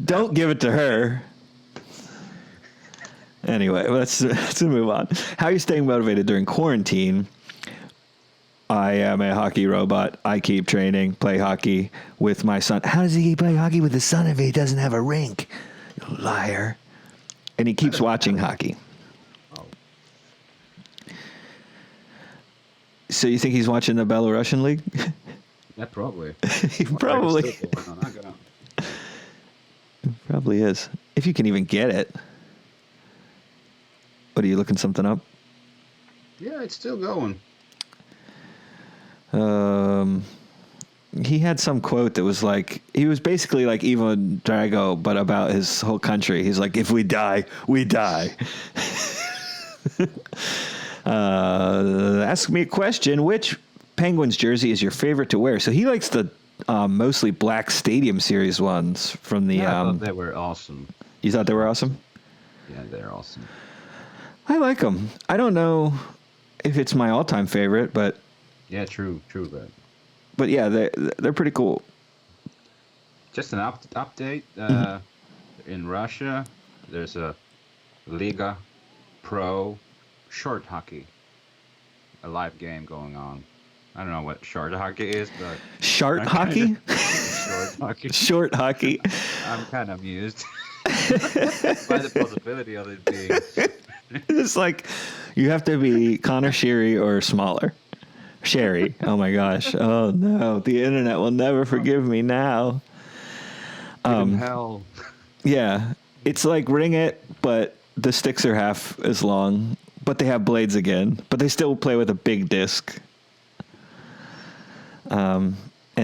Don't give it to her. Anyway, let's move on. How are you staying motivated during quarantine? I am a hockey robot. I keep training, play hockey with my son. How does he play hockey with his son if he doesn't have a rink? You liar. And he keeps watching hockey. Oh. So you think he's watching the Belarusian league? Yeah, probably. He probably probably is. If you can even get it. What, are you looking something up? Yeah, it's still going. He had some quote that was like, he was basically like Ivan Drago, but about his whole country. He's like, if we die, we die. Ask me a question. Which Penguins jersey is your favorite to wear? So he likes the mostly black Stadium Series ones from the. I thought they were awesome. You thought they were awesome? Yeah, they're awesome. I like them. I don't know if it's my all-time favorite, but Yeah, true, but yeah, they're pretty cool. Just an update. In Russia, there's a Liga Pro short hockey, a live game going on. I don't know what short hockey is, but Short hockey? short hockey. Short hockey. I'm kind of amused by the possibility of it being. It's like you have to be Connor Sherry or smaller. Sherry. Oh my gosh. Oh no. The internet will never forgive me now. Hell. Yeah. It's like Ring It, but the sticks are half as long, but they have blades again, but they still play with a big disc. And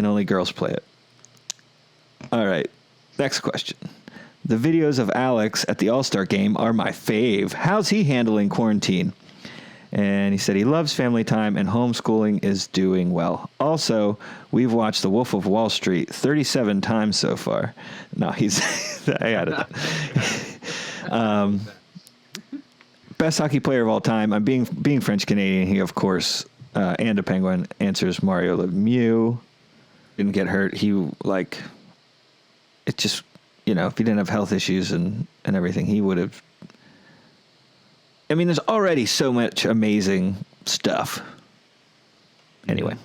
only girls play it. All right. Next question. The videos of Alex at the All-Star game are my fave. How's he handling quarantine? And he said he loves family time and homeschooling is doing well. Also, we've watched The Wolf of Wall Street 37 times so far. No, he's... I got it. Best hockey player of all time. I'm being French-Canadian. He, of course, and a Penguin, answers Mario Lemieux. Didn't get hurt. He, it just... if he didn't have health issues and everything, he would have... I mean, there's already so much amazing stuff. Anyway.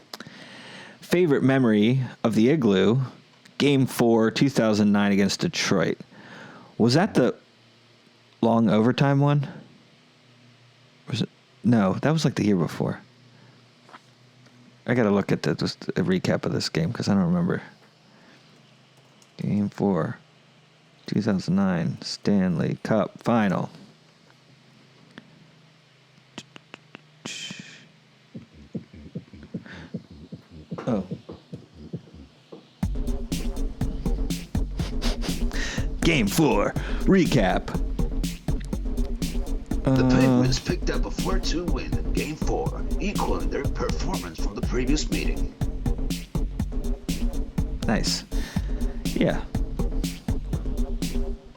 Favorite memory of the Igloo, Game 4, 2009 against Detroit. Was that the long overtime one? Was it? No, that was like the year before. I got to look at just a recap of this game because I don't remember. Game 4. 2009 Stanley Cup Final. Oh. Game 4 recap. The Penguins picked up a 4-2 win in Game 4, equaling their performance from the previous meeting. Nice. Yeah.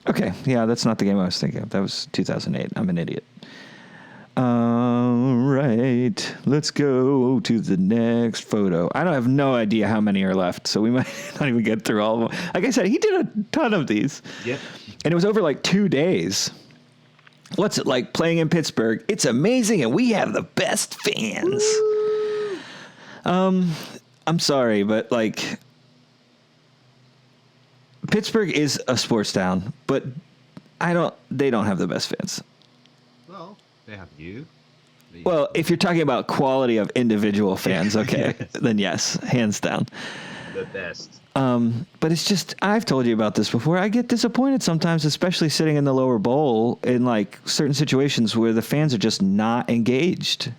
Okay, yeah, that's not the game I was thinking of. That was 2008. I'm an idiot. All right, let's go to the next photo. I don't have no idea how many are left, so we might not even get through all of them. Like I said, he did a ton of these. Yep. And it was over like 2 days. What's it like playing in Pittsburgh? It's amazing, and we have the best fans. I'm sorry, but like... Pittsburgh is a sports town, but they don't have the best fans. Well, they have you. Well, if you're talking about quality of individual fans, okay, then yes, hands down. The best. But it's just, I've told you about this before. I get disappointed sometimes, especially sitting in the lower bowl in like certain situations where the fans are just not engaged.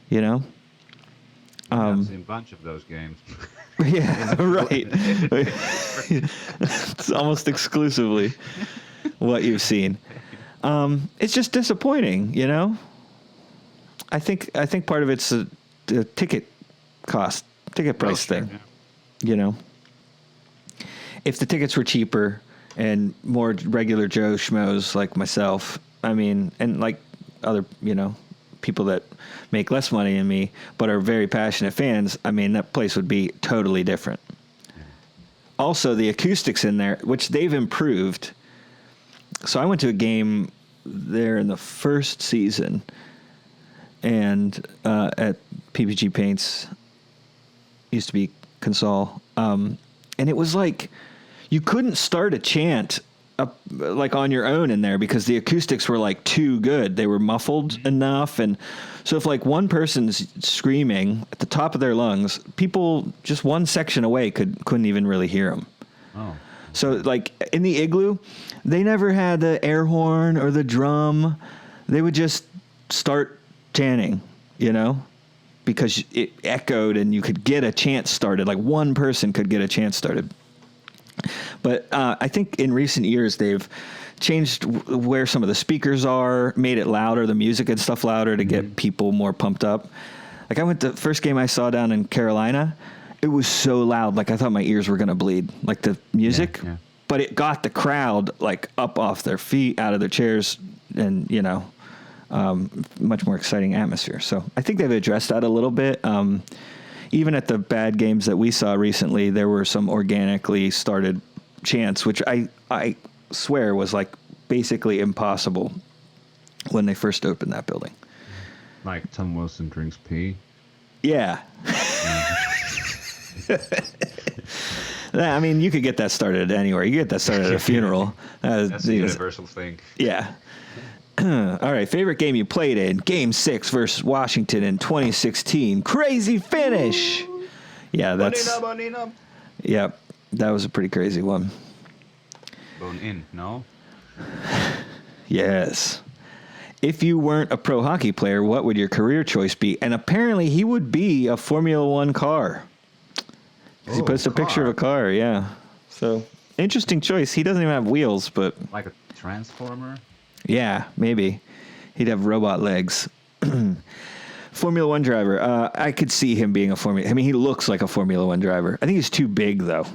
You know? I've seen a bunch of those games. Yeah, right. It's almost exclusively what you've seen. It's just disappointing, you know? I think part of it's the ticket price thing, Yeah. you know? If the tickets were cheaper and more regular Joe Schmoes like myself, I mean, and like other, people that make less money than me but are very passionate fans, I mean, that place would be totally different. Also, the acoustics in there, which they've improved. So I went to a game there in the first season and at PPG Paints, used to be Consol, and it was like you couldn't start a chant up like on your own in there because the acoustics were like too good. They were muffled enough, and so if like one person's screaming at the top of their lungs, people just one section away couldn't even really hear them. Oh. So like in the Igloo, they never had the air horn or the drum. They would just start chanting, because it echoed and you could get a chant started. Like one person could get a chant started. But I think in recent years they've changed where some of the speakers are, made it louder, the music and stuff louder to get people more pumped up. Like I went to first game I saw down in Carolina. It was so loud, like I thought my ears were gonna bleed. Like the music, but it got the crowd like up off their feet, out of their chairs, and much more exciting atmosphere. So I think they've addressed that a little bit. Even at the bad games that we saw recently, there were some organically started chants, which I swear was like basically impossible when they first opened that building. Like Tom Wilson drinks pee. Yeah. I mean, you could get that started anywhere. You get that started at a funeral. That's a universal thing. Yeah. All right. Favorite game you played in? Game 6 versus Washington in 2016. Crazy finish. Yeah, that's. Bonina. Yep. That was a pretty crazy one. Bone in, no? Yes. If you weren't a pro hockey player, what would your career choice be? And apparently he would be a Formula One car. He puts a picture of a car, yeah. So, interesting choice. He doesn't even have wheels, but... Like a transformer? Yeah, maybe. He'd have robot legs. Formula One driver. I could see him being a Formula... I mean, he looks like a Formula One driver. I think he's too big, though.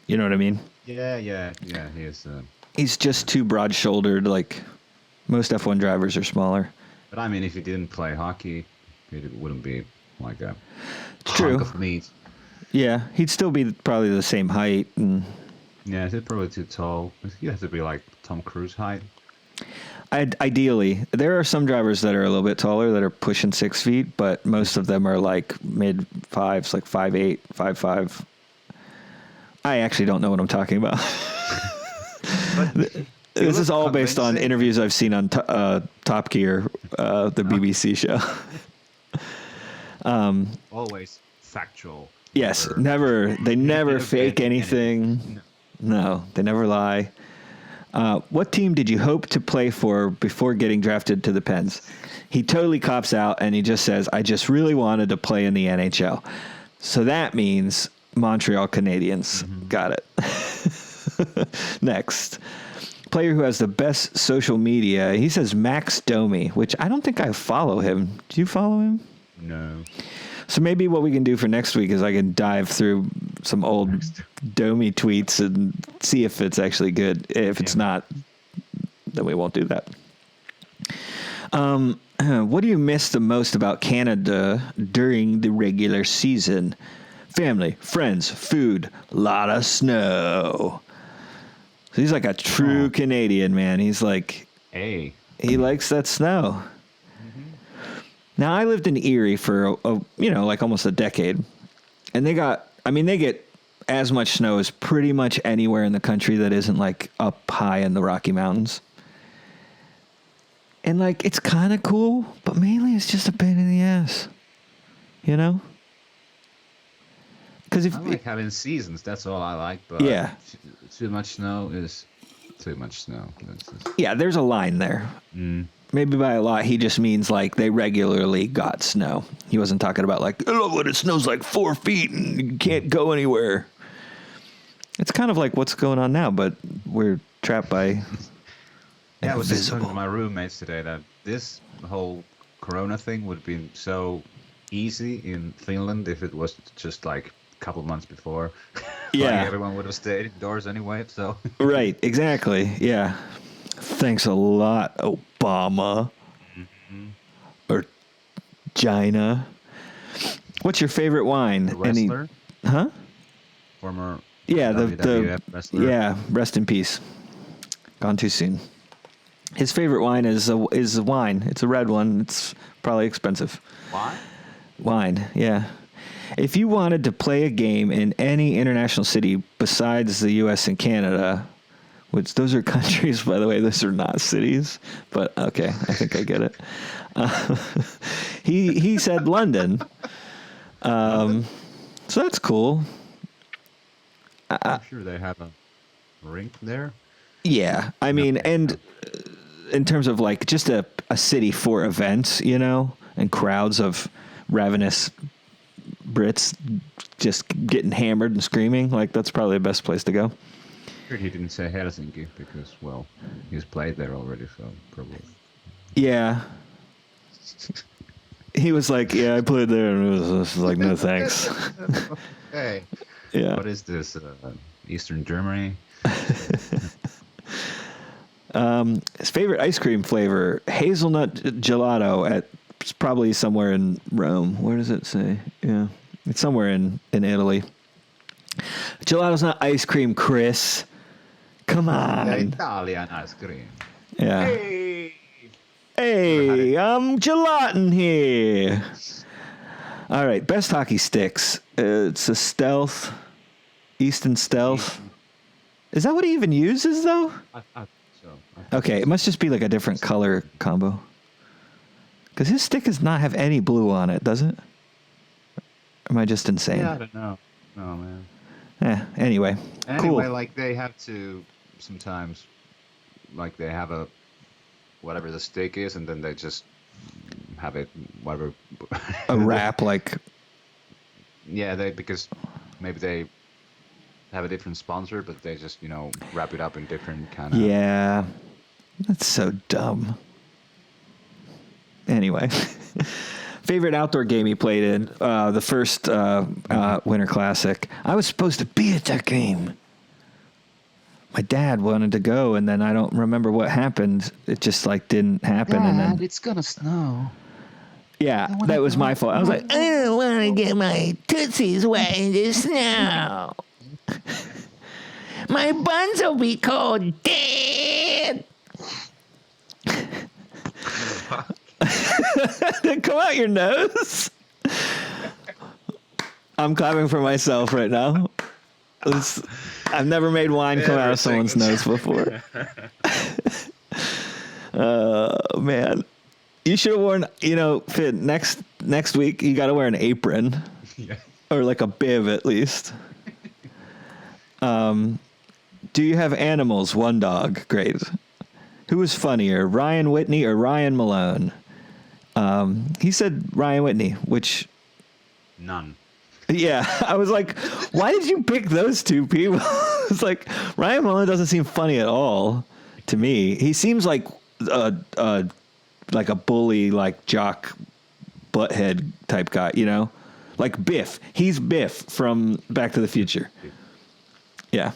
You know what I mean? Yeah, he is... He's just too broad-shouldered, like... Most F1 drivers are smaller. But I mean, if he didn't play hockey, it wouldn't be like a True. hunk of meat. Yeah, he'd still be probably the same height. And yeah, he's probably too tall. He'd have to be like Tom Cruise height. Ideally, there are some drivers that are a little bit taller that are pushing 6 feet, but most of them are like mid fives, like 5'8", 5'5". I actually don't know what I'm talking about. This is all based on interviews I've seen on Top Gear, the BBC show. Always factual. Yes, never. They never fake anything. No, they never lie. What team did you hope to play for before getting drafted to the Pens? He totally cops out and he just says, I just really wanted to play in the NHL. So that means Montreal Canadiens. Mm-hmm. Got it. Next. Player who has the best social media. He says Max Domi, which I don't think I follow him. Do you follow him? No. So maybe what we can do for next week is I can dive through some old Domi tweets and see if it's actually good. If it's not, then we won't do that. What do you miss the most about Canada during the regular season? Family, friends, food, lot of snow. So he's like a true Canadian, man. He's like, hey, he likes that snow. Mm-hmm. Now I lived in Erie for like almost a decade, and they get as much snow as pretty much anywhere in the country that isn't like up high in the Rocky Mountains. And like it's kind of cool, but mainly it's just a pain in the ass, you know. Because if I like having seasons, that's all I like. But too much snow is too much snow. Yeah, there's a line there. Mm. Maybe by a lot, he just means like they regularly got snow. He wasn't talking about like, oh, when it snows like 4 feet and you can't go anywhere. It's kind of like what's going on now, but we're trapped by. Yeah, I was just talking to my roommates today that this whole Corona thing would have been so easy in Finland if it was just like couple months before. Yeah. Like everyone would have stayed indoors anyway, so. Right, exactly. Yeah. Thanks a lot, Obama. Mm-hmm. Or China. What's your favorite wine? The wrestler? Former the wrestler. Yeah, rest in peace. Gone too soon. His favorite wine is wine. It's a red one. It's probably expensive. Wine, yeah. If you wanted to play a game in any international city besides the U.S. and Canada, which those are countries, by the way, those are not cities, but okay, I think I get it. He said London. So that's cool. I'm sure they have a rink there. Yeah, I mean, and in terms of like just a city for events, you know, and crowds of ravenous Brits just getting hammered and screaming, like that's probably the best place to go. Sure, he didn't say Helsinki because, well, he's played there already, so probably. Yeah. He was like, yeah, I played there, and it was like, no thanks. Hey, Yeah. what is this? Eastern Germany? His favorite ice cream flavor, hazelnut gelato at it's probably somewhere in Rome. Where does it say? Yeah. It's somewhere in Italy. Gelato's not ice cream, Chris. Come on. Italian ice cream. Yeah. Hey, I'm gelatin here. All right, best hockey sticks. It's a Stealth, Easton Stealth. Is that what he even uses, though? I Okay, it must just be like a different color combo. Because his stick does not have any blue on it, does it? Am I just insane? Yeah, I don't know. No, man. Anyway, Anyway, cool. like they have to sometimes, like they have a whatever the steak is, and then they just have it whatever. A wrap, like... Yeah, because maybe they have a different sponsor, but they just wrap it up in different kind of. Yeah, that's so dumb. Anyway, favorite outdoor game he played in, the first Winter Classic. I was supposed to be at that game. My dad wanted to go, and then I don't remember what happened. It just like didn't happen. Dad, and then it's gonna snow. yeah, that was my fault. I was like, I don't want to get my tootsies wet in the snow. My buns will be cold, Dad. Come out your nose. I'm clapping for myself right now. I've never made wine come out of someone's nose before. Oh, man. You should have worn, Finn, next week, you got to wear an apron. Yeah. Or like a bib, at least. Do you have animals? One dog. Great. Who was funnier, Ryan Whitney or Ryan Malone? He said Ryan Whitney, which... None. Yeah, I was like, why did you pick those two people? It's like, Ryan Malone doesn't seem funny at all to me. He seems like a bully, like jock, butthead type guy, Like Biff. He's Biff from Back to the Future. Yeah.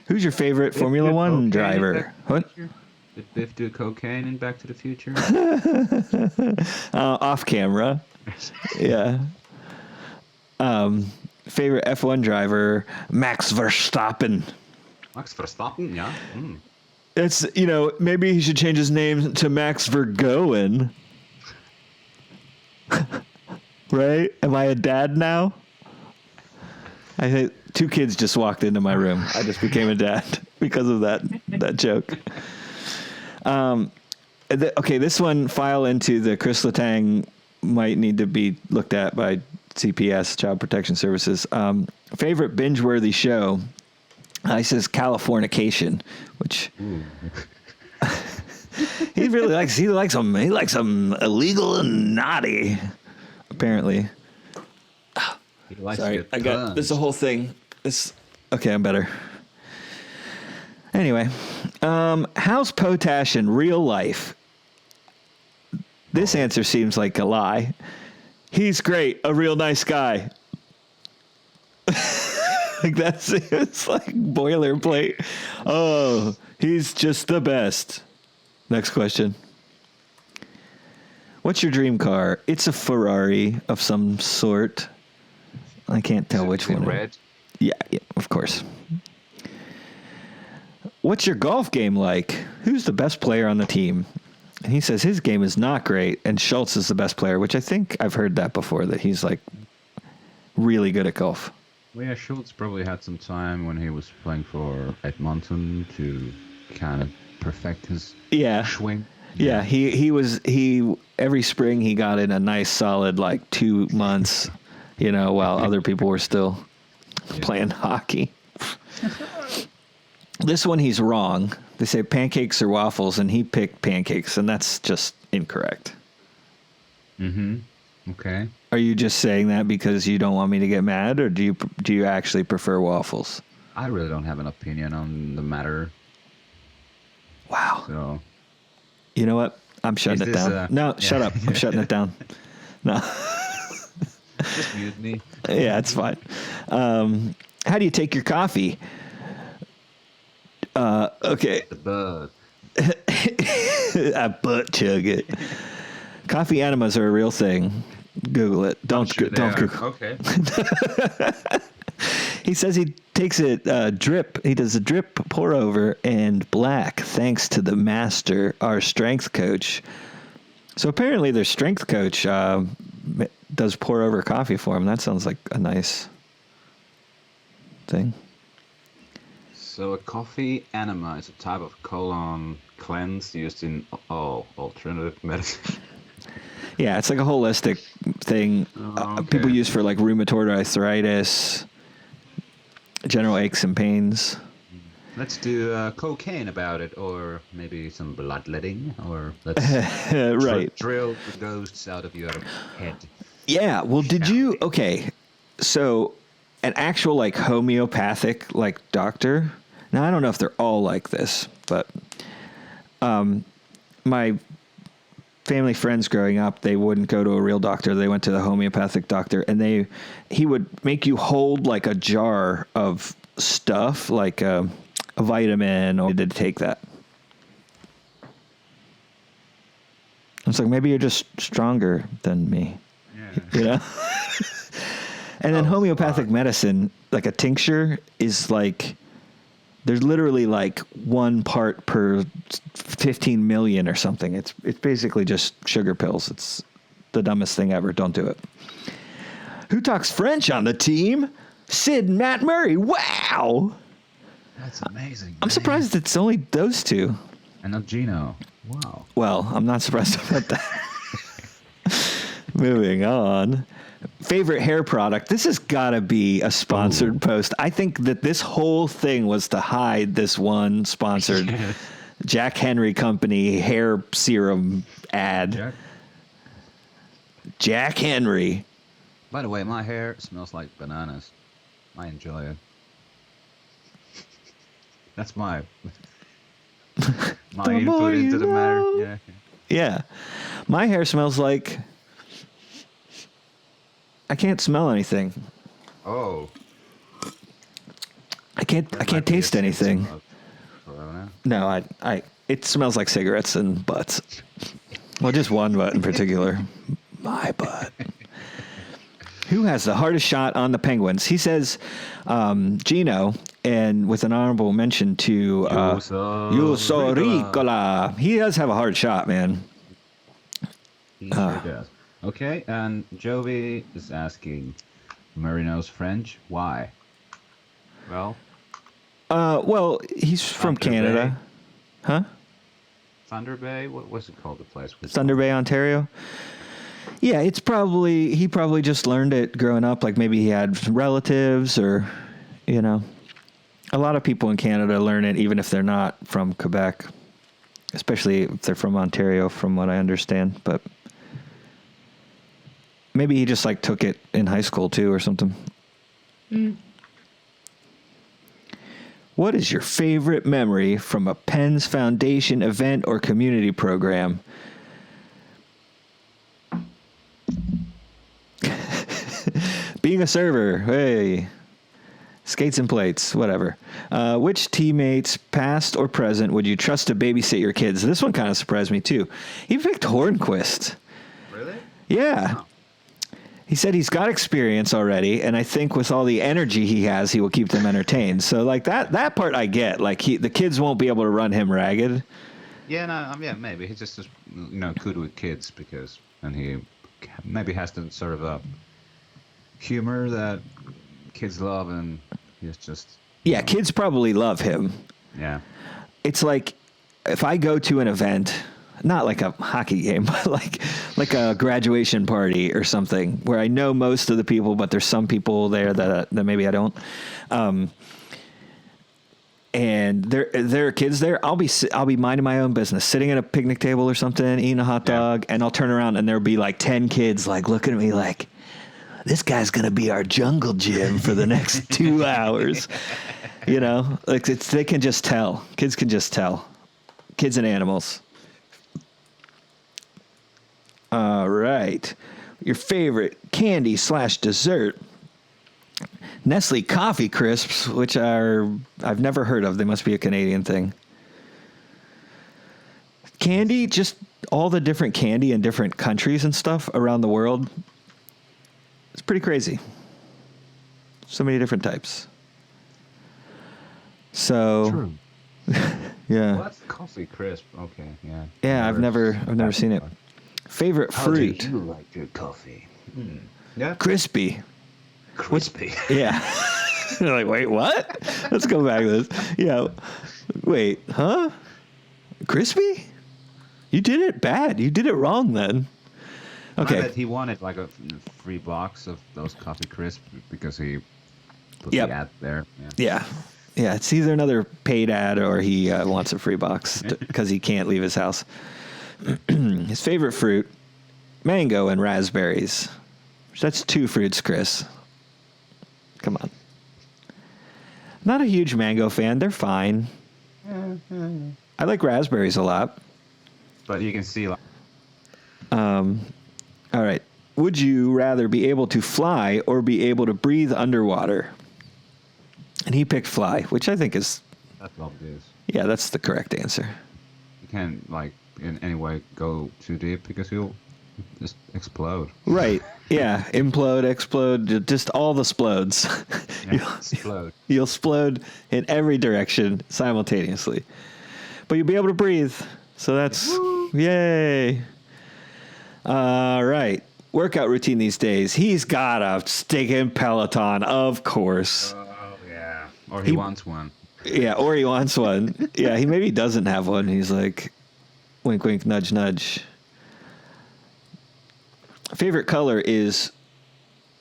Who's your favorite Formula One driver? What? Did Biff do cocaine in Back to the Future? Off camera. Yeah. Favorite F1 driver, Max Verstappen. Max Verstappen, yeah. Mm. It's, maybe he should change his name to Max Vergoen. Right? Am I a dad now? I think 2 kids just walked into my room. I just became a dad because of that joke. Okay, this one, file into the Chris Letang, might need to be looked at by CPS, Child Protection Services. Favorite binge-worthy show? He says Californication, which he really likes. He likes them illegal and naughty. Apparently. He likes Sorry, to get I got tons. this. A whole thing. Okay, I'm better. Anyway, how's Potash in real life? This answer seems like a lie. He's great, a real nice guy. Like it's like boilerplate. Oh, he's just the best. Next question. What's your dream car? It's a Ferrari of some sort. I can't tell which one. Red. Yeah, of course. What's your golf game like? Who's the best player on the team? And he says his game is not great, and Schultz is the best player, which I think I've heard that before, that he's like really good at golf. Well, yeah, Schultz probably had some time when he was playing for Edmonton to kind of perfect his swing. Yeah, he every spring he got in a nice solid like 2 months, while other people were still playing hockey. This one he's wrong. They say pancakes or waffles, and he picked pancakes, and that's just incorrect. Mm-hmm. Okay. Are you just saying that because you don't want me to get mad, or do you actually prefer waffles? I really don't have an opinion on the matter. Wow. So. You know what? I'm shutting Is it this, down. No, yeah. shut up. I'm shutting it down. No. Just mute me. Yeah, it's fine. How do you take your coffee? Okay. The bud. I butt chug it. Coffee enemas are a real thing. Google it. Don't Sure they don't are. Google. Okay. He says he takes it drip. He does a drip, pour over, and black. Thanks to the master, our strength coach. So apparently, their strength coach does pour over coffee for him. That sounds like a nice thing. So a coffee enema is a type of colon cleanse used in alternative medicine. Yeah, it's like a holistic thing. Okay. People use for like rheumatoid arthritis, general aches and pains. Let's do cocaine about it, or maybe some bloodletting, or let's Right. drill the ghosts out of your head. Yeah. Well, did you? Okay. So, an actual like homeopathic like doctor. Now I don't know if they're all like this, but my family friends growing up, they wouldn't go to a real doctor. They went to the homeopathic doctor, and he would make you hold like a jar of stuff, like a vitamin, or did take that. I was like, maybe you're just stronger than me, you know? And then homeopathic medicine, like a tincture, is like, there's literally like 1 part per 15 million or something. It's basically just sugar pills. It's the dumbest thing ever. Don't do it. Who talks French on the team? Sid and Matt Murray. Wow. That's amazing. I'm surprised it's only those two. And not Gino. Wow. Well, I'm not surprised about that. Moving on. Favorite hair product. This has got to be a sponsored post. I think that this whole thing was to hide this one sponsored Jack Henry Company hair serum ad. Jack Henry. By the way, my hair smells like bananas. I enjoy it. That's my The input more into you the matter. know. Yeah. Yeah. My hair smells like, I can't smell anything. Oh. I can't taste anything. No, it smells like cigarettes and butts. Well, just one butt in particular. My butt. Who has the hardest shot on the Penguins? He says Gino, and with an honorable mention to Juuso Riikola. He does have a hard shot, man. He sure does. Okay, and Jovi is asking, Murray knows French. Why? Well, he's from Thunder Canada. Bay. Huh? Thunder Bay? What was it called, the place? Thunder Bay, Ontario. Yeah, he probably just learned it growing up. Like maybe he had relatives, or, you know, a lot of people in Canada learn it even if they're not from Quebec, especially if they're from Ontario, from what I understand. But maybe he just like took it in high school too, or something. What is your favorite memory from a Penn's Foundation event or community program? Being a server, hey, skates and plates, whatever. Which teammates, past or present, would you trust to babysit your kids? This one kind of surprised me too. He picked Hornquist. Really? Yeah. Wow. He said he's got experience already, and I think with all the energy he has, he will keep them entertained. So, like, that part I get. Like, the kids won't be able to run him ragged. Yeah, no, yeah, maybe. He's just good with kids and he maybe has the sort of a humor that kids love, and he's just... Yeah, kids probably love him. Yeah. It's like, if I go to an event, not like a hockey game, but like a graduation party or something, where I know most of the people, but there's some people there that maybe I don't. And there are kids there. I'll be minding my own business, sitting at a picnic table or something, eating a hot dog, and I'll turn around and there'll be like 10 kids like looking at me like, this guy's gonna be our jungle gym for the next 2 hours. You know, like they can just tell. Kids can just tell. Kids and animals. All right. Your favorite candy / dessert. Nestle Coffee Crisps, which I've never heard of. They must be a Canadian thing. Candy, just all the different candy in different countries and stuff around the world. It's pretty crazy. So many different types. So, True. yeah. What's coffee crisp? Okay, yeah. Yeah, I've never seen it. Favorite fruit. How do you like your coffee? Yeah. Crispy. Crispy. Yeah. They're like, wait, what? Let's go back to this. Yeah. Wait, huh? Crispy? You did it bad. You did it wrong then. Okay. Okay. He wanted like a free box of those coffee crisp because he put Yep. the ad there. Yeah. Yeah. Yeah, it's either another paid ad or he wants a free box because he can't leave his house. His favorite fruit, mango and raspberries. That's 2 fruits, Chris. Come on. Not a huge mango fan. They're fine. I like raspberries a lot. But you can see like All right. Would you rather be able to fly or be able to breathe underwater? And he picked fly, which I think is, that's obvious. yeah, that's the correct answer. You can't like in any way go too deep because you'll just explode. Right. Yeah. Implode, explode, just all the splodes. Yeah, explode. You'll explode in every direction simultaneously. But you'll be able to breathe. So that's, yay. All right. Workout routine these days. He's got a stinking Peloton, of course. Oh yeah. Or he wants one. Yeah, or he wants one. Yeah, he maybe doesn't have one. He's like, wink, wink, nudge, nudge. Favorite color is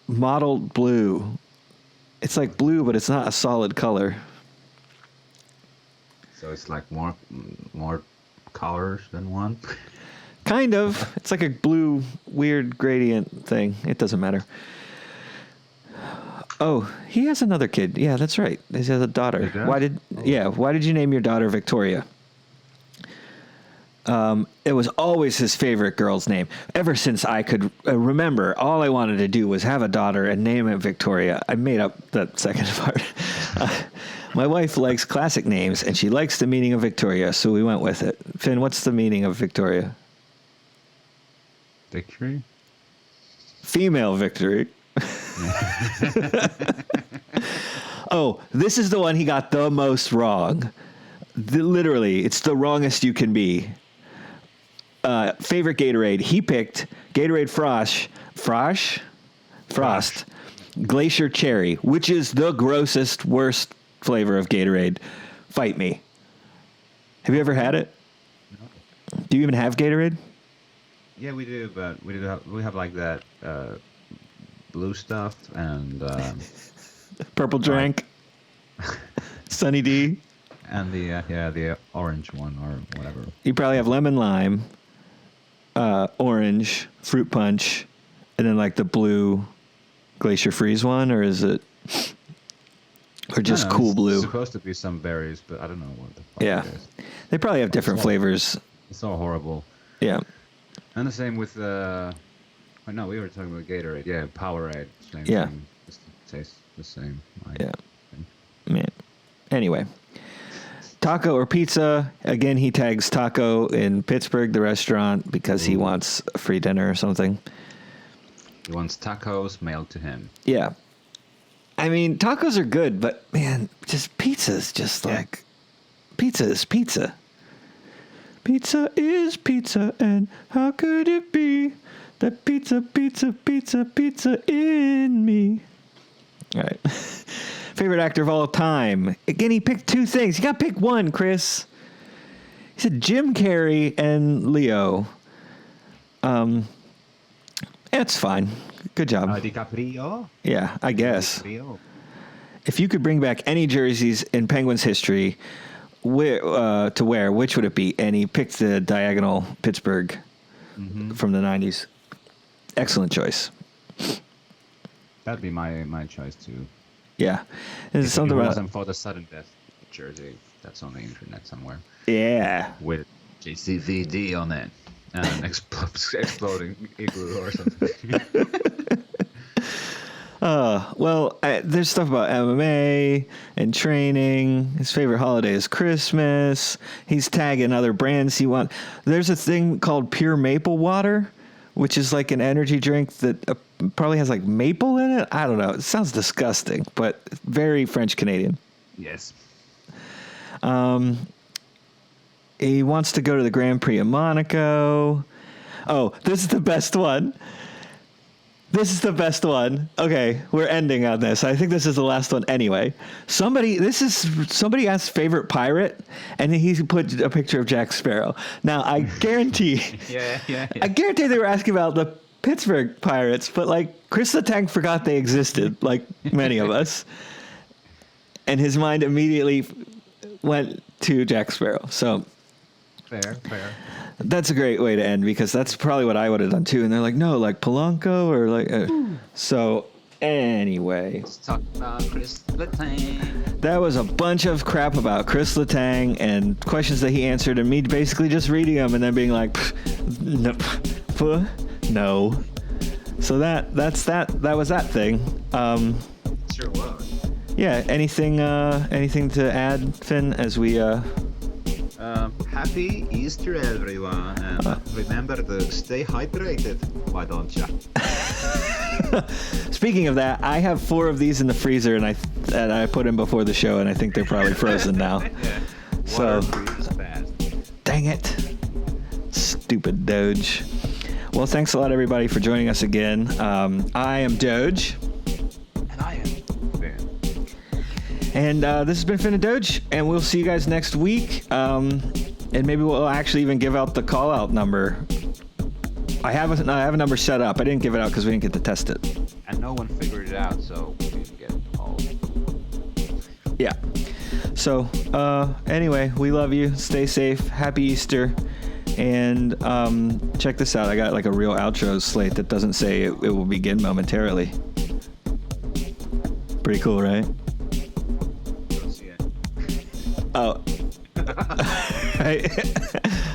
mottled blue. It's like blue, but it's not a solid color. So it's like more colors than one. Kind of. It's like a blue, weird gradient thing. It doesn't matter. Oh, he has another kid. Yeah, that's right. He has a daughter. Why did you name your daughter Victoria? It was always his favorite girl's name. Ever since I could remember, all I wanted to do was have a daughter and name it Victoria. I made up that second part. My wife likes classic names, and she likes the meaning of Victoria, so we went with it. Finn, what's the meaning of Victoria? Victory? Female victory. Oh, this is the one he got the most wrong. Literally, it's the wrongest you can be. Favorite Gatorade. He picked Gatorade Frost, Glacier Cherry, which is the grossest, worst flavor of Gatorade. Fight me. Have you ever had it? No. Do you even have Gatorade? Yeah, we do, but we have like that blue stuff and Purple Drink, Sunny D. and the orange one or whatever. You probably have lemon lime, orange, fruit punch, and then like the blue Glacier Freeze one, or is it, or just No, Cool it's Blue? supposed to be some berries, but I don't know what the fuck Yeah, it is. they probably have different flavors. It's all horrible. Yeah, And the same with no, we were talking about Gatorade. Yeah, Powerade. Same Yeah. thing. Just tastes the same. Like, yeah. Man. Anyway, taco or pizza? Again, he tags taco in Pittsburgh, the restaurant, because he wants a free dinner or something. He wants tacos mailed to him. Yeah. I mean, tacos are good, but man, just pizza's just like, pizza is pizza. Pizza is pizza, and how could it be that pizza in me? All right. Favorite actor of all time. Again, he picked 2 things. You got to pick one, Chris. He said Jim Carrey and Leo. That's fine. Good job. DiCaprio? Yeah, I guess. DiCaprio. If you could bring back any jerseys in Penguins history, to wear, which would it be? And he picked the diagonal Pittsburgh from the 90s. Excellent choice. That'd be my choice too. Yeah. There's If something it about wasn't for the sudden death jersey that's on the internet somewhere yeah. with JCVD on it. And an exploding igloo or something. Well, there's stuff about MMA and training. His favorite holiday is Christmas. He's tagging other brands he wants. There's a thing called Pure Maple Water, which is like an energy drink that probably has like maple in it. I don't know. It sounds disgusting, but very French Canadian. Yes. He wants to go to the Grand Prix of Monaco. Oh, this is the best one. Okay, we're ending on this. I think this is the last one anyway. Somebody asked favorite pirate, and he put a picture of Jack Sparrow. Now, I guarantee, I guarantee they were asking about the Pittsburgh Pirates, but like Chris the Tank forgot they existed, like many of us, and his mind immediately went to Jack Sparrow. So Fair. that's a great way to end, because that's probably what I would have done too. And they're like, no, like Polanco or like. So anyway, Let's talk about Chris LeVain. that was a bunch of crap about Chris Letang and questions that he answered, and me basically just reading them and then being like, no. So that was that thing. Sure was. Yeah. Anything to add, Finn? As we Happy Easter, everyone, and remember to stay hydrated. Why don't ya? Speaking of that, I have 4 of these in the freezer, and I put them before the show, and I think they're probably frozen now. Yeah. So, Water freezes fast. dang it, stupid Doge. Well, thanks a lot, everybody, for joining us again. I am Doge. And I am Ben. And this has been Finn and Doge, and we'll see you guys next week. And maybe we'll actually even give out the call-out number. I have a number set up. I didn't give it out because we didn't get to test it. And no one figured it out, so we didn't get called. Yeah. So anyway, we love you. Stay safe. Happy Easter. And check this out. I got like a real outro slate that doesn't say it will begin momentarily. Pretty cool, right? Don't see it. Oh. Right.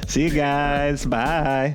See you guys. Bye.